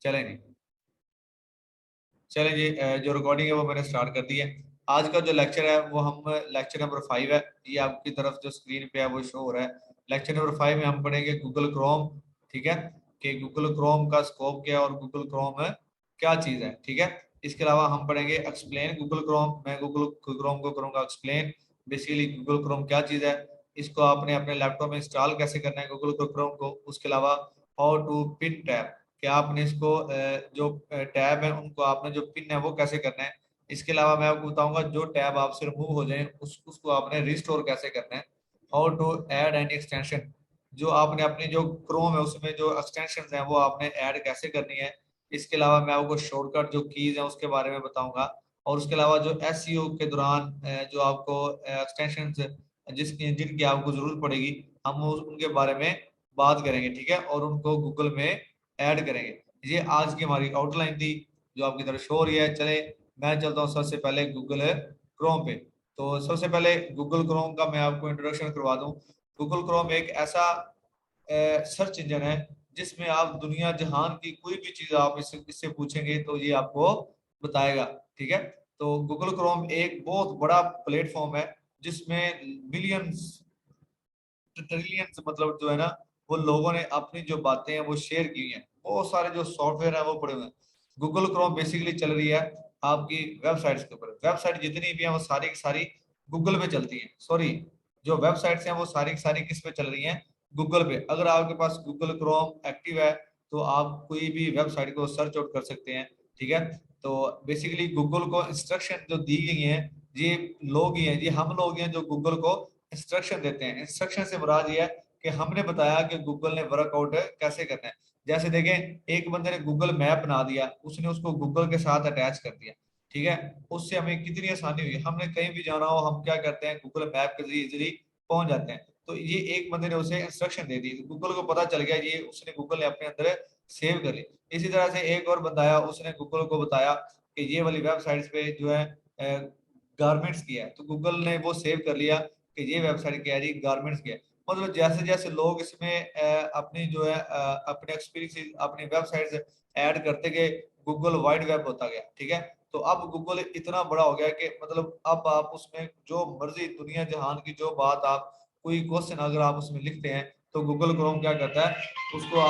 चलें जी। चलें जी, जो रिकॉर्डिंग है वो मैंने स्टार्ट कर दी है। आज का जो लेक्चर है वो हम लेक्चर नंबर 5 है। ये आपकी तरफ जो स्क्रीन पे है वो शो हो रहा है। लेक्चर नंबर 5 में हम पढ़ेंगे गूगल क्रोम। ठीक है, कि गूगल क्रोम का स्कोप क्या है और गूगल क्रोम क्या चीज़ है। ठीक है, इसके अलावा हम पढ़ेंगे एक्सप्लेन गूगल क्रोम। मैं गूगल क्रोम को करूँगा एक्सप्लेन। बेसिकली गूगल क्रोम क्या चीज़ है, इसको आपने अपने लैपटॉप में इंस्टॉल कैसे करना है गूगल क्रोम को। उसके अलावा हाउ टू पिन टैब, कि आपने इसको जो टैब है उनको आपने जो पिन है वो कैसे करना है। इसके अलावा मैं आपको बताऊंगा जो टैब आपसे रिमूव हो जाए उसको आपने रिस्टोर कैसे करना है। How to add any extension, जो आपने अपनी जो क्रोम है उसमें जो एक्सटेंशन है वो आपने ऐड कैसे करनी है। इसके अलावा मैं आपको शॉर्टकट जो कीज है उसके बारे में बताऊंगा। और उसके अलावा जो एसईओ के दौरान जो आपको एक्सटेंशन जिसकी जिनकी आपको जरूरत पड़ेगी, हम उनके बारे में बात करेंगे। ठीक है, और उनको गूगल में ऐड करेंगे। ये आज की हमारी आउटलाइन थी जो आपकी तरफ शो हो रही है। चले मैं चलता हूँ सबसे पहले गूगल क्रोम पे। तो सबसे पहले गूगल क्रोम का मैं आपको इंट्रोडक्शन करवा दूं। गूगल क्रोम एक ऐसा सर्च इंजन है जिसमें आप दुनिया जहान की कोई भी चीज आप इससे पूछेंगे तो ये आपको बताएगा। ठीक है, तो गूगल क्रोम एक बहुत बड़ा प्लेटफॉर्म है जिसमें बिलियंस ट्रिलियंस मतलब जो है ना, वो लोगों ने अपनी जो बातें हैं वो शेयर की हैं। बहुत सारे जो सॉफ्टवेयर है वो पड़े हुए हैं। गूगल क्रोम बेसिकली चल रही है आपकी वेबसाइट्स के ऊपर। वेबसाइट जितनी भी हैं वो सारी की सारी गूगल पे चलती हैं। सॉरी, जो वेबसाइट्स हैं वो सारी की सारी किस पे चल रही हैं, गूगल पे। अगर आपके पास गूगल क्रोम एक्टिव है तो आप कोई भी वेबसाइट को सर्च आउट कर सकते हैं। ठीक है, तो बेसिकली गूगल को इंस्ट्रक्शन जो दी गई हैं, ये लोग ही हैं, ये हम लोग हैं जो गूगल को इंस्ट्रक्शन देते हैं। इंस्ट्रक्शन से मुराद ये है कि हमने बताया कि गूगल ने वर्कआउट कैसे करना है। जैसे देखें, एक बंदे ने गूगल मैप बना दिया, उसने उसको गूगल के साथ अटैच कर दिया। ठीक है, उससे हमें कितनी आसानी हुई। हमने कहीं भी जाना हो हम क्या करते हैं, गूगल मैप के जरिए इजीली पहुंच जाते हैं। तो ये एक बंदे ने उसे इंस्ट्रक्शन दे दी, गूगल को पता चल गया, ये उसने गूगल ने अपने अंदर सेव कर ली। इसी तरह से एक और बंदा आया, उसने गूगल को बताया कि ये वाली वेबसाइट्स पे जो है गारमेंट्स की है, तो गूगल ने वो सेव कर लिया कि ये वेबसाइट क्या है जी, गारमेंट्स की है। मतलब जैसे जैसे लोग इसमें अपनी जो है अपने एक्सपीरियंस अपनी वेबसाइट ऐड करते गए, गूगल वाइड वेब होता गया। ठीक है, तो अब गूगल इतना बड़ा हो गया कि मतलब अब आप उसमें जो मर्जी दुनिया जहान की जो बात आप कोई क्वेश्चन अगर आप उसमें लिखते हैं तो गूगल क्रोम क्या करता है उसको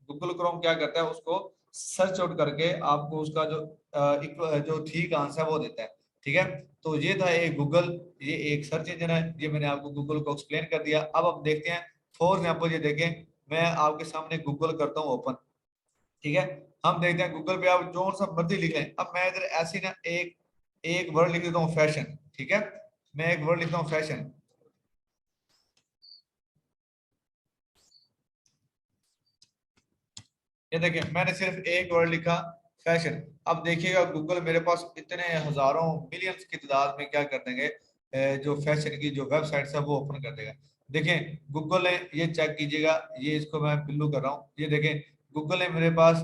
गूगल क्रोम क्या करता है उसको सर्च आउट करके आपको उसका जो ठीक आंसर है वो देता है। ठीक है, तो ये था एक गूगल, ये एक सर्च इंजन है। ये मैंने आपको गूगल को एक्सप्लेन कर दिया। अब हम देखते हैं फॉर एग्जाम्पल, ये देखें मैं आपके सामने गूगल करता हूँ ओपन। ठीक है, हम देखते हैं गूगल पे आप जो सा मर्जी लिख लें। अब मैं इधर ऐसी ना एक एक वर्ड लिख देता हूँ, फैशन। ठीक है, मैं एक वर्ड लिखता हूँ फैशन। ये देखिए मैंने सिर्फ एक वर्ड लिखा, फैशन। अब देखिएगा गूगल मेरे पास इतने हजारों मिलियंस की तादाद में क्या कर देंगे, जो फैशन की जो वेबसाइट्स है वो ओपन कर देगा। देखें गूगल ने, ये चेक कीजिएगा, ये इसको मैं पिल्लू कर रहा हूँ। ये देखें गूगल ने मेरे पास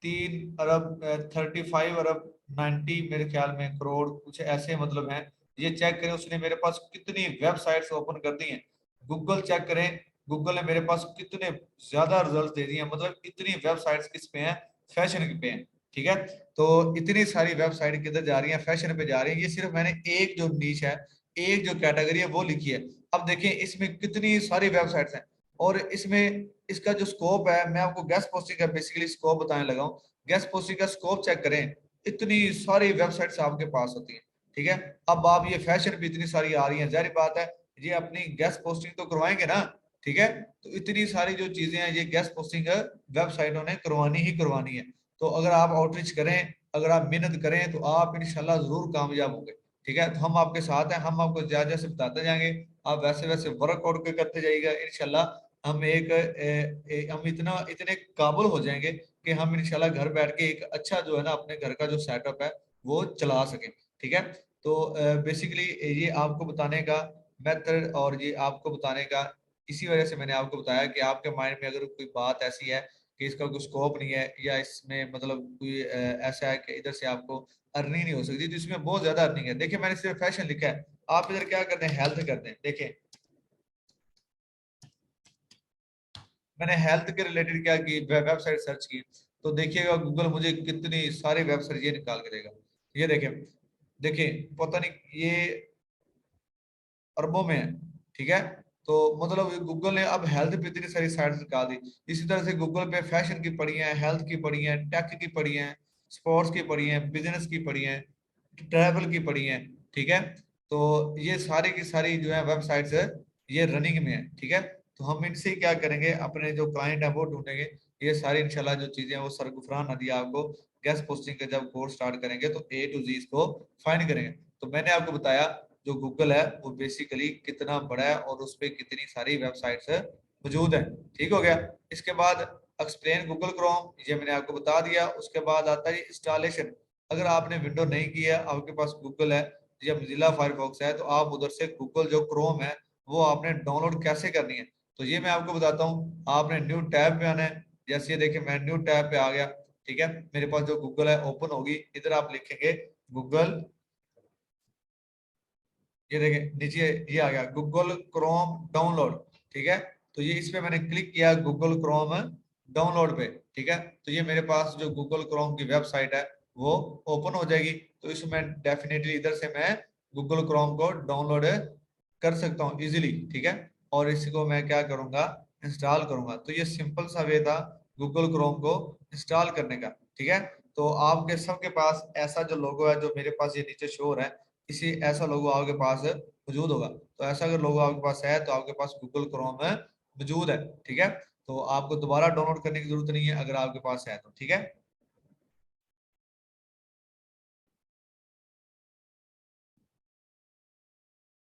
3 अरब 35 अरब 90 मेरे ख्याल में करोड़ कुछ ऐसे मतलब हैं। ये चेक करें उसने मेरे पास कितनी वेबसाइट्स ओपन कर दी हैं। गूगल चेक करें, गूगल ने मेरे पास कितने ज्यादा रिजल्ट दे दिए हैं। मतलब इतनी वेबसाइट्स किस पे हैं, फैशन पे हैं। ठीक है, तो इतनी सारी वेबसाइट किधर जा रही हैं, फैशन पे जा रही हैं। ये सिर्फ मैंने एक जो नीच है, एक जो कैटेगरी है वो लिखी है। अब देखिए इसमें कितनी सारी वेबसाइट्स हैं और इसमें इसका जो स्कोप है, मैं आपको गेस्ट पोस्टिंग का बेसिकली स्कोप बताने लगा हूँ। गेस्ट पोस्टिंग का स्कोप चेक करें, इतनी सारी वेबसाइट्स आपके पास होती हैं। ठीक है, अब आप ये फैशन भी इतनी सारी आ रही हैं, जाहिर बात है ये अपनी गेस्ट पोस्टिंग तो करवाएंगे ना। ठीक है, तो इतनी सारी जो चीजें हैं ये गेस्ट पोस्टिंग वेबसाइटों ने करवानी ही करवानी है। तो अगर आप आउटरीच करें, अगर आप मेहनत करें तो आप इंशाल्लाह जरूर कामयाब होंगे। ठीक है, तो हम आपके साथ हैं, हम आपको जैसे जैसे बताते जाएंगे, आप वैसे वैसे वर्कआउट करते जाइएगा। इंशाल्लाह हम हम इतना इतने काबिल हो जाएंगे कि हम इंशाल्लाह घर बैठ के एक अच्छा जो है ना अपने घर का जो सेटअप है वो चला सकें। ठीक है, तो बेसिकली ये आपको बताने का मेथड और ये आपको बताने का, इसी वजह से मैंने आपको बताया कि आपके माइंड में अगर कोई बात ऐसी है कि इसका कोई स्कोप नहीं है या इसमें मतलब कोई ऐसा है कि इधर से आपको अर्निंग नहीं हो सकती, तो इसमें बहुत ज्यादा अर्निंग है। देखिए मैंने सिर्फ फैशन लिखा है, आप इधर क्या करते हैं, हेल्थ करते हैं। देखें मैंने हेल्थ के रिलेटेड क्या की वेबसाइट सर्च की, तो देखिएगा गूगल मुझे कितनी सारी वेबसाइट ये निकाल के देगा। ये देखें, देखिए पता नहीं ये अरबों में है, ठीक है। तो मतलब गूगल ने अब हेल्थ पे इतनी सारी साइट्स निकाल दी। इसी तरह से गूगल पे फैशन की पड़ी है, हेल्थ की पड़ी है, टेक की पड़ी है, स्पोर्ट्स की पड़ी है, बिजनेस की पड़ी है, ट्रैवल की पड़ी है, ठीक है। तो ये सारी की सारी जो है वेबसाइट्स है, ये रनिंग में है, ठीक है। तो हम इनसे क्या करेंगे, अपने जो क्लाइंट है वो ढूंढेंगे। ये सारी इंशाल्लाह जो चीजें हैं वो सरगुफरान नदी आपको गेस्ट पोस्टिंग का जब कोर्स स्टार्ट करेंगे तो ए टू जी इसको फाइंड करेंगे। तो मैंने आपको बताया जो गूगल है वो बेसिकली कितना बड़ा है और उस पर कितनी सारी वेबसाइट्स मौजूद है। ठीक हो गया। इसके बाद एक्सप्लेन गूगल क्रोम, ये मैंने आपको बता दिया। उसके बाद आता है इंस्टॉलेशन। अगर आपने विंडो नहीं की है, आपके पास गूगल है या मोजिल्ला फायरफॉक्स है, तो आप उधर से गूगल जो क्रोम है वो आपने डाउनलोड कैसे करनी है, तो ये मैं आपको बताता हूँ। आपने न्यू टैब पे आना है। जैसे ये देखिए मैं न्यू टैब पे आ गया, ठीक है। मेरे पास जो गूगल है ओपन होगी, इधर आप लिखेंगे गूगल, ये देखें नीचे ये आ गया गूगल क्रोम डाउनलोड, ठीक है। तो ये इस पे मैंने क्लिक किया गूगल क्रोम डाउनलोड पे, ठीक है। तो ये मेरे पास जो गूगल क्रोम की वेबसाइट है वो ओपन हो जाएगी। तो इसमें डेफिनेटली इधर से मैं गूगल क्रोम को डाउनलोड कर सकता हूँ इजीली, ठीक है। और इसको मैं क्या करूंगा, इंस्टॉल करूंगा। तो ये सिंपल सा वे था गूगल क्रोम को इंस्टॉल करने का, ठीक है। तो आपके सबके पास ऐसा जो लोगो है जो मेरे पास ये नीचे शो हो रहा है, इसी ऐसा लोगो आपके पास मौजूद होगा। तो ऐसा अगर लोगो आपके पास है तो आपके पास गूगल क्रोम में मौजूद है, ठीक है। तो आपको दोबारा डाउनलोड करने की जरूरत नहीं है अगर आपके पास है तो, ठीक है।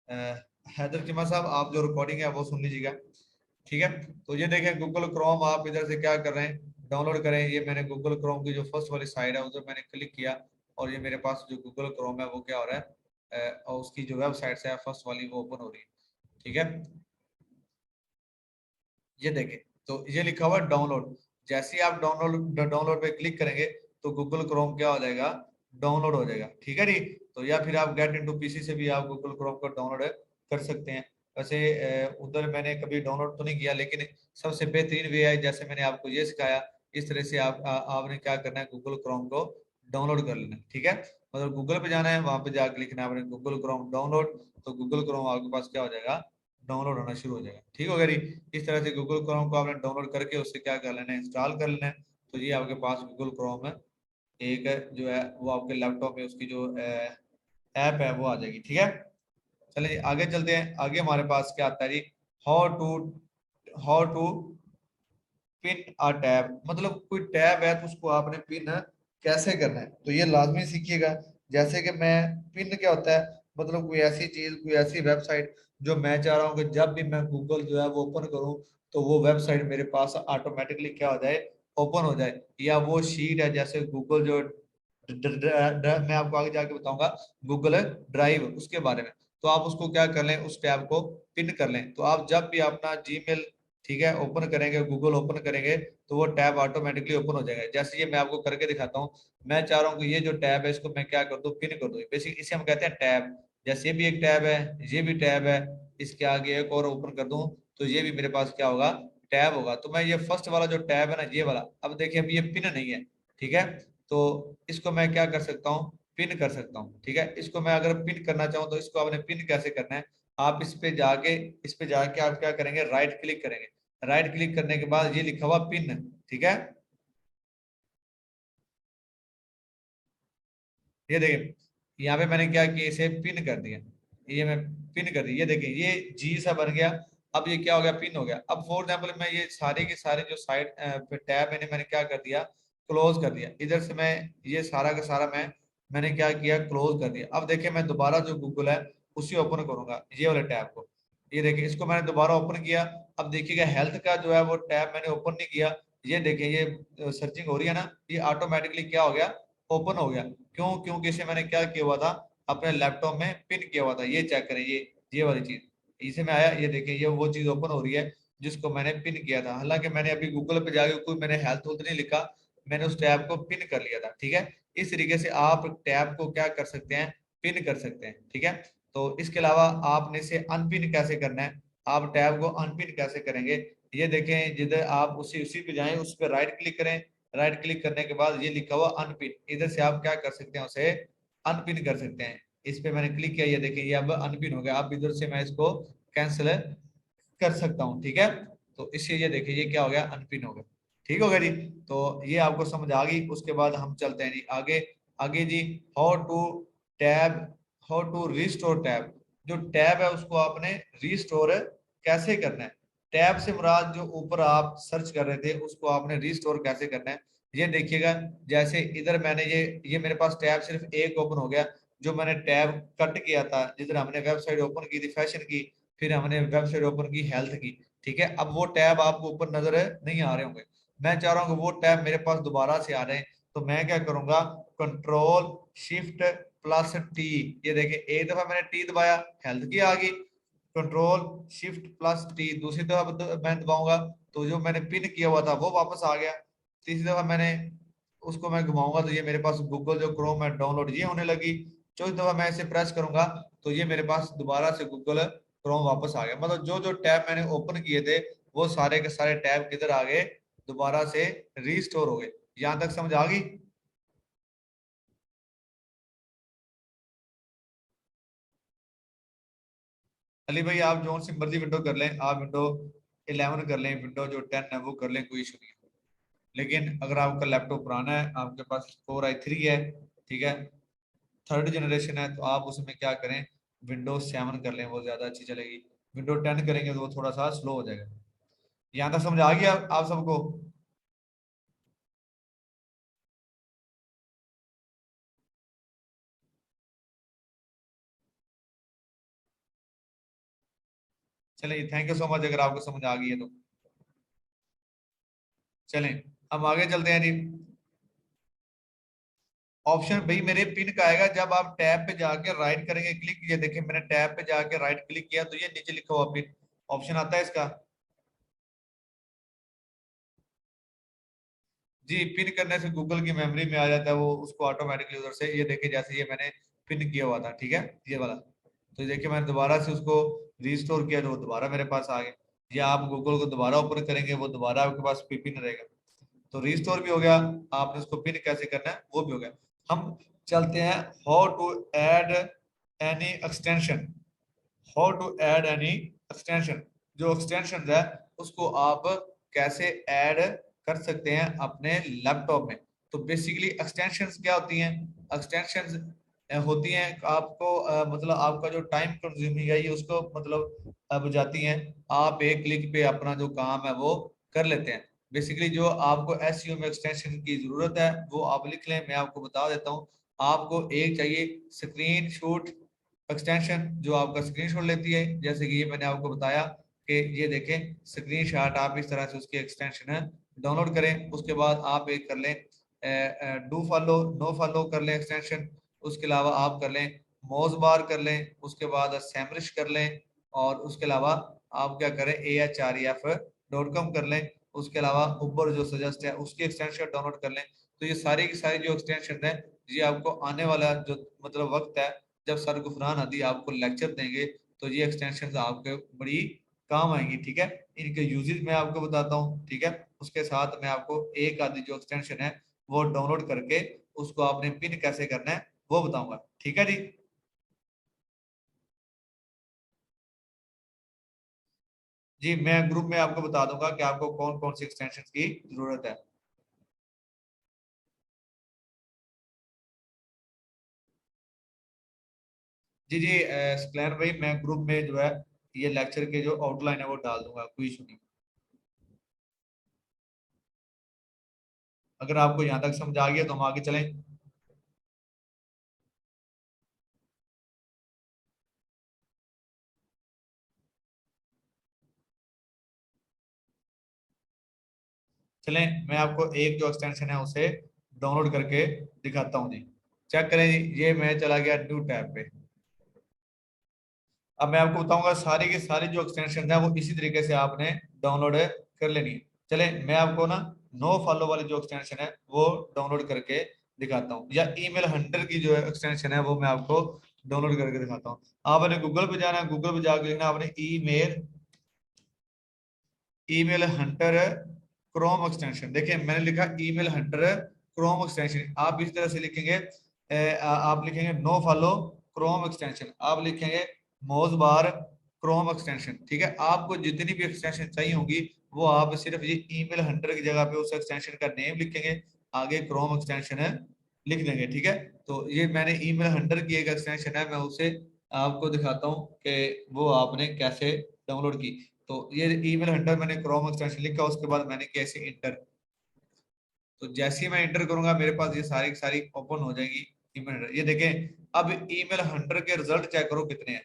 अ, हैदर कीमा साहब आप जो रिकॉर्डिंग है वो सुन लीजिएगा, ठीक है। तो ये देखें गूगल क्रोम आप इधर से क्या कर रहे हैं, डाउनलोड करें। ये मैंने गूगल क्रोम की जो फर्स्ट वाली साइड है उधर मैंने क्लिक किया, और ये मेरे पास जो गूगल क्रोम है वो क्या हो रहा है, और उसकी जो वेबसाइट है फर्स्ट वाली वो ओपन हो रही है, ठीक है। ये देखें, तो ये लिखा हुआ है डाउनलोड। जैसे ही आप डाउनलोड डाउनलोड पे क्लिक करेंगे तो गूगल क्रोम क्या हो जाएगा, डाउनलोड हो जाएगा, ठीक है नी। तो या फिर आप गेट इनटू पीसी से भी आप गूगल क्रोम को डाउनलोड कर सकते हैं। वैसे उधर मैंने कभी डाउनलोड तो नहीं किया, लेकिन सबसे बेहतरीन वे है जैसे मैंने आपको ये सिखाया, इस तरह से आपने क्या करना है, गूगल क्रोम को डाउनलोड कर लेना है, ठीक है। मतलब गूगल पे जाना है, वहां पे जाकर लिखना है आपने गूगल क्रोम डाउनलोड, तो गूगल क्रोम आपके पास क्या हो जाएगा, डाउनलोड होना शुरू हो जाएगा, ठीक हो गया जी। इस तरह से गूगल क्रोम को आपने डाउनलोड करके उससे क्या कर लेना है, इंस्टॉल कर लेना है। तो ये आपके पास गूगल क्रोम है एक जो है वो आपके लैपटॉप में उसकी जो ऐप है वो आ जाएगी, ठीक है। चलिए जी, आगे चलते हैं। आगे हमारे पास क्या आता है जी, how to how to pin a tab. मतलब कोई टैब है तो उसको आपने पिन कैसे करना है, तो ये लाजमी सीखिएगा। जैसे कि मैं, पिन क्या होता है, मतलब कोई ऐसी चीज, कोई ऐसी वेबसाइट जो मैं चाह रहा हूँ कि जब भी मैं गूगल जो है वो ओपन करूँ तो वो वेबसाइट मेरे पास ऑटोमेटिकली क्या हो जाए, ओपन हो जाए। या वो शीट है जैसे गूगल जो मैं आपको आगे जाके बताऊंगा गूगल ड्राइव उसके बारे में। तो आप उसको क्या कर लें, उस टैब को पिन कर लें। तो आप जब भी अपना जीमेल, ठीक है, ओपन करेंगे, गूगल ओपन करेंगे, तो वो टैब ऑटोमेटिकली ओपन हो जाएगा। जैसे ये मैं आपको करके दिखाता हूँ। मैं चाह रहा हूँ कि ये जो टैब है इसको मैं क्या कर दूँ, पिन कर दूँ। बेसिक इसे हम कहते हैं टैब। जैसे ये भी एक टैब है, ये भी टैब है, इसके आगे एक और ओपन कर दूं तो ये भी मेरे पास क्या होगा, टैब होगा। तो मैं ये फर्स्ट वाला जो टैब है ना, ये वाला, अब देखिए अभी ये पिन नहीं है, ठीक है। तो इसको मैं क्या कर सकता हूँ, पिन कर सकता हूँ, ठीक है। इसको मैं अगर पिन करना चाहूँ तो इसको आपने पिन कैसे करना है, आप इस पे जाके आप क्या करेंगे, राइट क्लिक करेंगे। राइट क्लिक करने के बाद ये लिखा हुआ पिन, ठीक है। ये देखिए यहाँ पे मैंने क्या किया, इसे पिन कर दिया। ये मैं पिन कर दी, ये देखिए ये जी सा बन गया। अब ये क्या हो गया, पिन हो गया। अब फॉर एग्जाम्पल मैं ये सारे के सारे जो साइड टैब मैंने क्या कर दिया, क्लोज कर दिया। इधर से मैं ये सारा का सारा मैंने क्या किया, क्लोज कर दिया। अब देखिए मैं दोबारा जो गूगल है उसी ओपन करूंगा, ये वाले टैब को। ये देखिए इसको मैंने दोबारा ओपन किया। अब देखिएगा हेल्थ का जो है वो टैब मैंने ओपन नहीं किया। ये देखिए ये सर्चिंग हो रही है ना, ये ऑटोमेटिकली क्या हो गया, ओपन हो गया। क्यों, क्योंकि इसे मैंने क्या किया हुआ था, अपने लैपटॉप में पिन किया हुआ था। ये चेक करें, ये वाली चीज इसे में आया, ये देखिए ये वो चीज ओपन हो रही है जिसको मैंने पिन किया था। हालांकि मैंने अभी गूगल पे जाके कोई मैंने हेल्थ हेल्थ नहीं लिखा, मैंने उस टैब को पिन कर लिया था, ठीक है। इस तरीके से आप टैब को क्या कर सकते हैं, पिन कर सकते हैं, ठीक है। तो इसके अलावा आपने इसे अनपिन कैसे करना है, आप टैब को अनपिन कैसे करेंगे, ये देखें जिधर आप उसी उसी पे जाएं, उस पर राइट क्लिक करें। राइट क्लिक करने के बाद ये लिखा हुआ अनपिन, इधर से आप क्या कर सकते हैं, उसे अनपिन कर सकते हैं। इस पे मैंने क्लिक किया, ये देखें ये अब अनपिन हो गया। अब इधर से मैं इसको कैंसिल कर सकता हूँ, ठीक है। तो इससे ये देखिए ये क्या हो गया, अनपिन हो गया। ठीक हो गया जी। तो ये आपको समझ आ गई। उसके बाद हम चलते हैं जी आगे। आगे जी, how to tab, how to restore tab. जो टैब है उसको आपने रिस्टोर कैसे करना है। टैब से मुराद जो ऊपर आप सर्च कर रहे थे उसको आपने रिस्टोर कैसे करना है, ये देखिएगा। जैसे इधर मैंने ये मेरे पास टैब सिर्फ एक ओपन हो गया। जो मैंने टैब कट किया था, जिधर हमने वेबसाइट ओपन की थी फैशन की, फिर हमने वेबसाइट ओपन की हेल्थ की, ठीक है। अब वो टैब आपको ऊपर नजर नहीं आ रहे होंगे। मैं चाह रहा हूँ कि वो टैब मेरे पास दोबारा से आ रहे हैं। तो मैं क्या करूंगा, कंट्रोल शिफ्ट प्लस टी। ये देखिए एक दफा मैंने टी दबाया, हेल्थ की आ गई। कंट्रोल शिफ्ट प्लस टी दूसरी दफा मैं दबाऊंगा तो जो मैंने पिन किया हुआ था वो वापस आ गया। तीसरी दफा मैंने उसको मैं घुमाऊंगा तो ये मेरे पास गूगल जो क्रोम है डाउनलोड ये होने लगी। चौथी दफा मैं इसे प्रेस करूंगा तो ये मेरे पास दोबारा से गूगल क्रोम वापस आ गया। मतलब जो जो टैब मैंने ओपन किए थे वो सारे के सारे टैब किधर आ गए, दोबारा से रीस्टोर हो गए। यहां तक समझ आ गई। अली भाई आप जो सी मर्जी विंडो कर लें, आप विंडो 11 कर लें, विंडो जो 10 है वो कर लें, कोई इशू नहीं है। लेकिन अगर आपका लैपटॉप पुराना है, आपके पास Core i3 है, ठीक है, थर्ड जनरेशन है, तो आप उसमें क्या करें, विंडोज 7 कर लें, वो ज्यादा अच्छी चलेगी। विंडो 10 करेंगे तो वो थोड़ा सा स्लो हो जाएगा। यहाँ तक समझ आ गया आप सबको। चलिए थैंक यू सो मच अगर आपको समझ आ गई है तो। चलें अब आगे चलते हैं जी। ऑप्शन भाई मेरे पिन का आएगा जब आप टैब पे जाके राइट करेंगे क्लिक। ये देखिए मैंने टैब पे जाके राइट क्लिक किया तो ये नीचे लिखा हुआ पिन ऑप्शन आता है इसका। जी पिन करने से गूगल की मेमोरी में आ जाता है वो, उसको ऑटोमेटिकली उधर से, ये देखिए जैसे ये मैंने पिन किया हुआ था, ठीक है, ये वाला। तो ये देखिए मैंने दोबारा से उसको रिस्टोर किया तो वो दोबारा मेरे पास आ गया। या आप गूगल को दोबारा ओपन करेंगे वो दोबारा आपके पास पिन रहेगा। तो रिस्टोर भी हो गया। आपने उसको पिन कैसे करना है वो भी हो गया। हम चलते हैं how to add any extension. How to add any extension. जो एक्सटेंशन है उसको आप कैसे ऐड कर सकते हैं अपने लैपटॉप में। तो बेसिकली एक्सटेंशंस क्या होती हैं, एक्सटेंशंस होती हैं आपको मतलब आपका जो टाइम कंज्यूमिंग है ये उसको मतलब बुझाती हैं। आप एक क्लिक पे अपना जो काम है वो कर लेते हैं। बेसिकली जो आपको एसईओ में एक्सटेंशन की जरूरत है वो आप लिख लें, मैं आपको बता देता हूँ। आपको एक चाहिए स्क्रीन शॉट एक्सटेंशन, जो आपका स्क्रीनशॉट लेती है। जैसे कि ये मैंने आपको बताया कि ये देखें स्क्रीनशॉट, आप इस तरह से उसकी एक्सटेंशन है डाउनलोड करें। उसके बाद आप एक कर लें डू फॉलो नो फॉलो कर लें एक्सटेंशन। उसके अलावा आप कर लें मोज बार कर लें, उसके बाद सैमरिश कर लें, और उसके अलावा आप क्या करें AHREF.com कर लें। उसके अलावा उबर जो सजेस्ट है उसकी एक्सटेंशन डाउनलोड कर लें। तो ये सारी की सारी जो एक्सटेंशन है ये आपको आने वाला जो मतलब वक्त है, जब सर गुफरान हदी आपको लेक्चर देंगे तो ये एक्सटेंशन आपके बड़ी काम आएंगी, ठीक है। इनके यूजेस मैं आपको बताता हूँ, ठीक है। उसके साथ मैं आपको एक आधी जो एक्सटेंशन है वो डाउनलोड करके उसको आपने पिन कैसे करना है वो बताऊंगा, ठीक है जी। जी मैं ग्रुप में आपको बता दूंगा कि आपको कौन कौन सी एक्सटेंशन की जरूरत है। जी जी स्क्लैन भाई मैं ग्रुप में जो है ये लेक्चर के जो आउटलाइन है वो डाल दूंगा, कोई इशू नहीं। अगर आपको यहाँ तक समझ आ गया तो हम आगे चलें। चलें मैं आपको एक जो एक्सटेंशन है उसे डाउनलोड करके दिखाता हूँ जी। चेक करें जी, ये मैं चला गया न्यू टैब पे। अब मैं आपको बताऊंगा सारी की सारी जो एक्सटेंशन है वो इसी तरीके से आपने डाउनलोड कर लेनी है। चले मैं आपको ना नो फॉलो वाली जो एक्सटेंशन है वो डाउनलोड करके दिखाता हूँ, या ईमेल हंटर की जो एक्सटेंशन है वो मैं आपको डाउनलोड करके दिखाता हूँ। आपने गूगल पे जाना है, गूगल पे जाकर लिखना आपने email email Hunter Chrome extension. देखिए मैंने लिखा ईमेल हंटर क्रोम एक्सटेंशन, आप इस तरह से लिखेंगे। आप लिखेंगे नो फॉलो क्रोम एक्सटेंशन, आप लिखेंगे मोज बार क्रोम एक्सटेंशन। ठीक है, आपको जितनी भी एक्सटेंशन चाहिए होगी वो आप सिर्फ ये ईमेल हंटर की जगह पे उस एक्सटेंशन का नेम लिखेंगे, आगे क्रोम एक्सटेंशन है लिख देंगे। ठीक है, तो ये मैंने ईमेल हंटर की एक एक्सटेंशन है, मैं उसे आपको दिखाता हूँ कि वो आपने कैसे डाउनलोड की। तो ये ईमेल हंटर मैंने क्रोम एक्सटेंशन लिखा, उसके बाद मैंने कैसे इंटर, तो जैसे ही मैं इंटर करूंगा मेरे पास ये सारी की सारी ओपन हो जाएगी ईमेल हंटर। ये देखें, अब ईमेल हंटर के रिजल्ट चेक करो कितने हैं।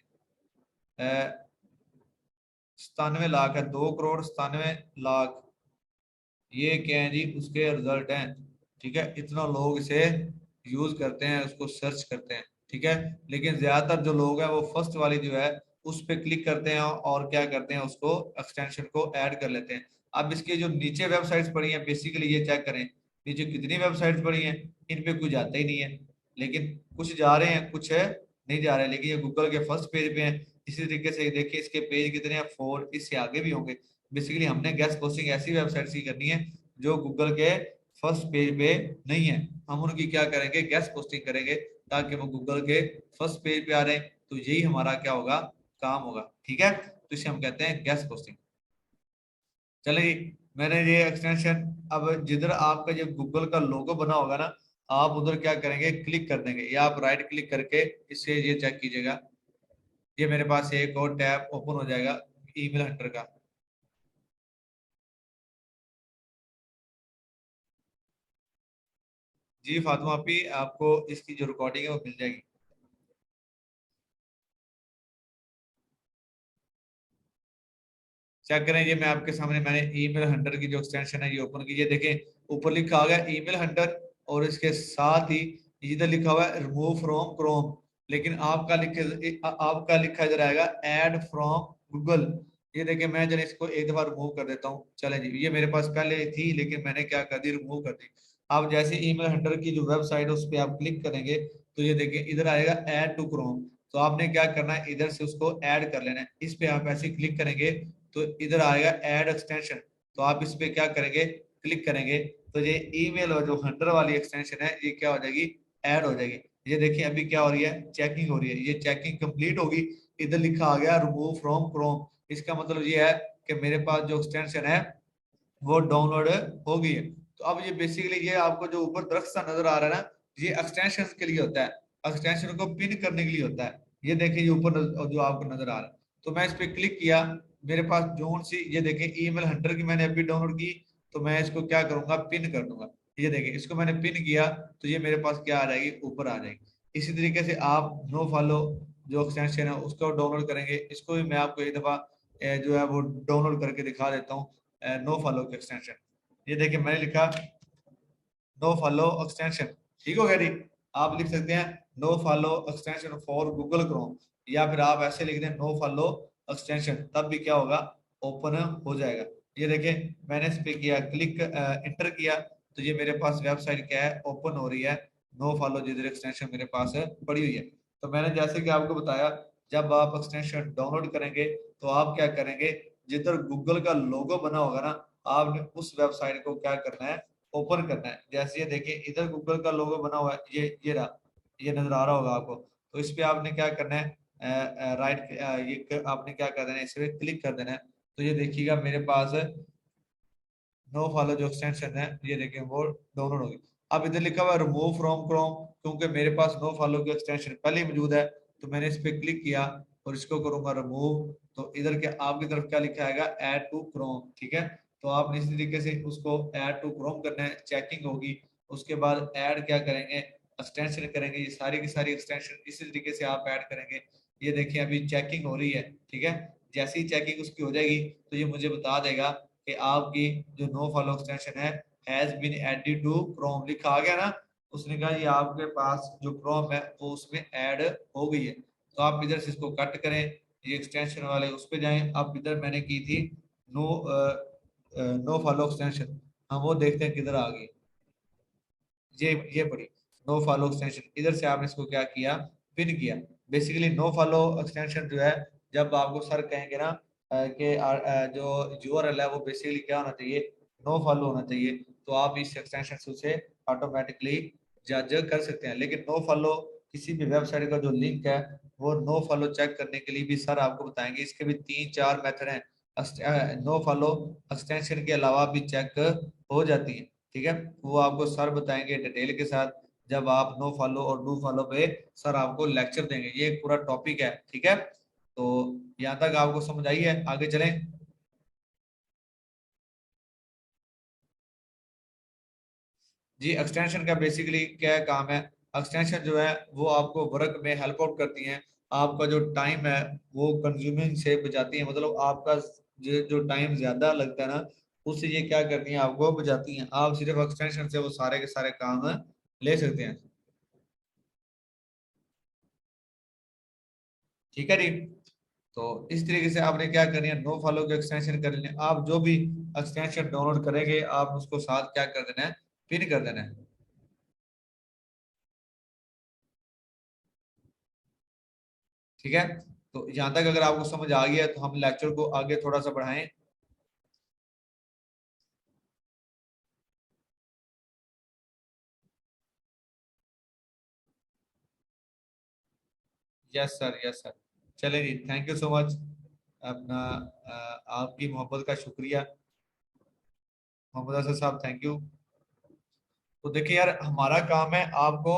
97 लाख है, 2 करोड़ 97 लाख, ये क्या है जी, उसके रिजल्ट हैं। ठीक है, इतना लोग इसे यूज करते हैं, उसको सर्च करते हैं। ठीक है, लेकिन ज्यादातर जो लोग हैं वो फर्स्ट वाली जो है उस पे क्लिक करते हैं और क्या करते हैं, उसको एक्सटेंशन को ऐड कर लेते हैं। अब इसके जो नीचे वेबसाइट्स पड़ी हैं, बेसिकली ये चेक करें नीचे कितनी वेबसाइट्स पड़ी हैं, इन पे कुछ जाता ही नहीं है, लेकिन कुछ जा रहे हैं, कुछ है नहीं जा रहे, लेकिन ये गूगल के फर्स्ट पेज पे हैं। इसी तरीके से देखिए इसके पेज कितने हैं, 4, इससे आगे भी होंगे। बेसिकली हमने गेस्ट पोस्टिंग ऐसी वेबसाइट्स की करनी है जो गूगल के फर्स्ट पेज पे नहीं है, हम उनकी क्या करेंगे, गेस्ट पोस्टिंग करेंगे ताकि वो गूगल के फर्स्ट पेज पे आ रहे हैं। तो यही हमारा क्या होगा, काम होगा। ठीक है, तो इसे हम कहते हैं गेस्ट पोस्टिंग। चलिए, मैंने ये एक्सटेंशन, अब जिधर आपका जो गूगल का लोगो बना होगा ना, आप उधर क्या करेंगे, क्लिक कर देंगे, या आप राइट क्लिक करके इससे ये चेक कीजिएगा, ये मेरे पास एक और टैब ओपन हो जाएगा ईमेल हंटर का। जी फातिमा आपी, आपको इसकी जो रिकॉर्डिंग है वो मिल जाएगी। चेक करें, ये मैं आपके सामने मैंने ईमेल हंटर की जो एक्सटेंशन है ये ओपन कीजिए। देखें ऊपर लिखा आ गया ईमेल हंटर, और इसके साथ ही इधर लिखा हुआ है रिमूव फ्रॉम क्रोम, लेकिन आपका लिखा इधर आएगा ऐड फ्रॉम गूगल। ये देखिए, मैं जरा इसको एक दफा रिमूव कर देता हूँ। चले जी, ये मेरे पास पहले थी लेकिन मैंने क्या कर दी, रिमूव कर दी। आप जैसे ईमेल हंटर की जो वेबसाइट है उस पर आप क्लिक करेंगे तो ये देखिए इधर आएगा ऐड टू क्रोम, तो आपने क्या करना है, इधर से उसको ऐड कर लेना है। इस पे आप ऐसे क्लिक करेंगे तो इधर आएगा ऐड एक्सटेंशन, तो आप इस पे क्या करेंगे, क्लिक करेंगे, तो ये ईमेल और जो हंटर वाली एक्सटेंशन है ये क्या हो जाएगी, ऐड हो जाएगी। ये देखिए अभी क्या हो रही है, चेकिंग हो रही है, ये चेकिंग कंप्लीट होगी, इधर लिखा आ गया रिमूव फ्रॉम क्रोम। इसका मतलब ये है कि मेरे पास जो एक्सटेंशन है वो डाउनलोड हो गई है। तो अब ये बेसिकली ये आपको जो ऊपर दरख्त सा नजर आ रहा है ना, ये एक्सटेंशन के लिए होता है, एक्सटेंशन को पिन करने के लिए होता है। ये देखिए ये ऊपर जो आपको नजर आ रहा है, तो मैं इस पे क्लिक किया, मेरे पास जोन सी, ये देखिए ईमेल हंटर की मैंने अभी डाउनलोड की, तो मैं इसको क्या करूंगा, पिन कर दूंगा। ये देखिए इसको मैंने पिन किया तो ये मेरे पास क्या आ जाएगी, ऊपर आ जाएगी। इसी तरीके से आप नो फॉलो जो एक्सटेंशन है उसको डाउनलोड करेंगे, इसको भी मैं आपको एक दफा जो है वो डाउनलोड करके दिखा देता हूँ। नो फॉलो की एक्सटेंशन, ये देखिए मैंने लिखा नो फॉलो एक्सटेंशन, ठीक हो गया जी। आप लिख सकते हैं no follow extension for Google Chrome, या फिर आप ऐसे लिख दें नो फॉलो एक्सटेंशन, तब भी क्या होगा, ओपन हो जाएगा। ये देखिए मैंने इस पे किया क्लिक, इंटर किया, तो ये मेरे पास वेबसाइट क्या है, ओपन हो रही है। नो फॉलो जिधर एक्सटेंशन मेरे पास है पड़ी हुई है। तो मैंने जैसे कि आपको बताया, जब आप एक्सटेंशन डाउनलोड करेंगे तो आप क्या करेंगे, जिधर गूगल का लोगो बना होगा ना, आपने उस वेबसाइट को क्या करना है, ओपन करना है। जैसे ये देखिए इधर गूगल का लोगो बना हुआ है, ये रहा, ये नजर आ रहा होगा आपको। तो इस पे आपने क्या करना है, राइट, आपने क्या कर देना है, इस पे क्लिक कर देना है। तो ये देखिएगा मेरे पास नो फॉलो जो एक्सटेंशन है ये देखिए वो डाउनलोड होगी। अब इधर लिखा हुआ है रिमूव फ्रॉम क्रोम, क्योंकि मेरे पास नो फॉलो की एक्सटेंशन पहले ही मौजूद है, तो मैंने इस पे क्लिक किया और इसको करूंगा रिमूव। तो इधर के आपकी तरफ क्या लिखा आएगा, ऐड टू क्रोम। ठीक है, तो आपने इसी तरीके से उसको ऐड टू क्रोम करना है, चेकिंग होगी, उसके बाद ऐड क्या करेंगे, एक्सटेंशन करेंगे, ये सारी की सारी एक्सटेंशन इसी तरीके से आप ऐड करेंगे। ये देखिए अभी चेकिंग हो रही है। ठीक है, जैसे ही चेकिंग उसकी हो जाएगी तो ये मुझे बता देगा कि आपकी जो नो फॉलो एक्सटेंशन है has been added to Chrome, लिखा आ गया ना, उसने कहा ये आपके पास जो क्रोम है वो उसमें ऐड हो गई है। तो आप इधर से इसको कट करें, ये एक्सटेंशन वाले उस पर जाएं। अब इधर मैंने की थी नो नो फॉलो एक्सटेंशन, हम वो देखते हैं किधर आ गई, ये पड़ी नो फॉलो एक्सटेंशन, इधर से आपने इसको क्या किया, पिन किया। बेसिकली नो फॉलो एक्सटेंशन जो है, जब आपको सर कहेंगे ना जो यूआरएल है वो बेसिकली क्या होना चाहिए, नो फॉलो होना चाहिए। तो आप इस एक्सटेंशन से उसे ऑटोमेटिकली जज कर सकते हैं। लेकिन नो फॉलो किसी भी वेबसाइट का जो लिंक है वो नो फॉलो चेक करने के लिए भी सर आपको बताएंगे। इसके भी 3-4 मेथड हैं। नो फॉलो एक्सटेंशन के अलावा भी चेक हो जाती है, ठीक है। वो आपको सर बताएंगे डिटेल के साथ, जब आप नो फॉलो और डू फॉलो पे सर आपको लेक्चर देंगे। ये एक पूरा टॉपिक है, ठीक है। तो यहाँ तक आपको समझ आई है, आगे चलें। जी, एक्सटेंशन का बेसिकली क्या काम है, एक्सटेंशन जो है वो आपको वर्क में हेल्प आउट करती हैं। आपका जो टाइम है वो कंज्यूमिंग से बचाती है, मतलब आपका जो टाइम ज्यादा लगता है ना, उससे ये क्या करती हैं, आपको बचाती हैं। आप सिर्फ एक्सटेंशन से वो सारे के सारे काम ले सकते हैं, ठीक है जी। तो इस तरीके से आपने क्या करनी है, नो फॉलो के एक्सटेंशन कर लेने। आप जो भी एक्सटेंशन डाउनलोड करेंगे आप उसको साथ क्या कर देना है, पिन कर देना है, ठीक है। तो यहाँ तक अगर आपको समझ आ गया तो हम लेक्चर को आगे थोड़ा सा बढ़ाएं। Yes sir, yes sir. चलिए जी, थैंक यू सो मच। अपना आपकी मोहब्बत का शुक्रिया मोहम्मद असद साहब, थैंक यू। तो देखिए यार, हमारा काम है आपको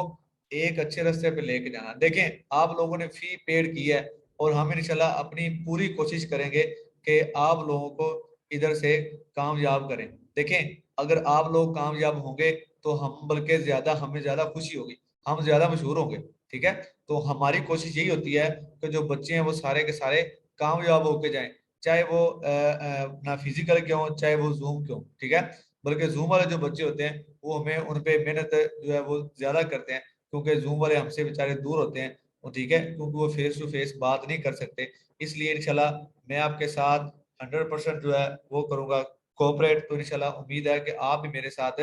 एक अच्छे रास्ते पे लेके जाना। देखें, आप लोगों ने फी पेड की है और हम इंशाल्लाह अपनी पूरी कोशिश करेंगे कि आप लोगों को इधर से कामयाब करें। देखें, अगर आप लोग कामयाब होंगे तो हम बल्कि ज्यादा, हमें ज्यादा खुशी होगी, हम ज्यादा मशहूर होंगे, ठीक है। तो हमारी कोशिश यही होती है कि जो बच्चे हैं वो सारे के सारे कामयाब होके जाएं, चाहे वो ना फिजिकल के हों चाहे वो जूम के हों, ठीक है। बल्कि जूम वाले जो बच्चे होते हैं वो हमें उन पे मेहनत जो है वो ज्यादा करते हैं, क्योंकि जूम वाले हमसे बेचारे दूर होते हैं, वो ठीक है, क्योंकि वो फेस टू फेस बात नहीं कर सकते। इसलिए इंशाल्लाह मैं आपके साथ 100% जो है वो करूंगा कोऑपरेट। तो इंशाल्लाह उम्मीद है कि आप भी मेरे साथ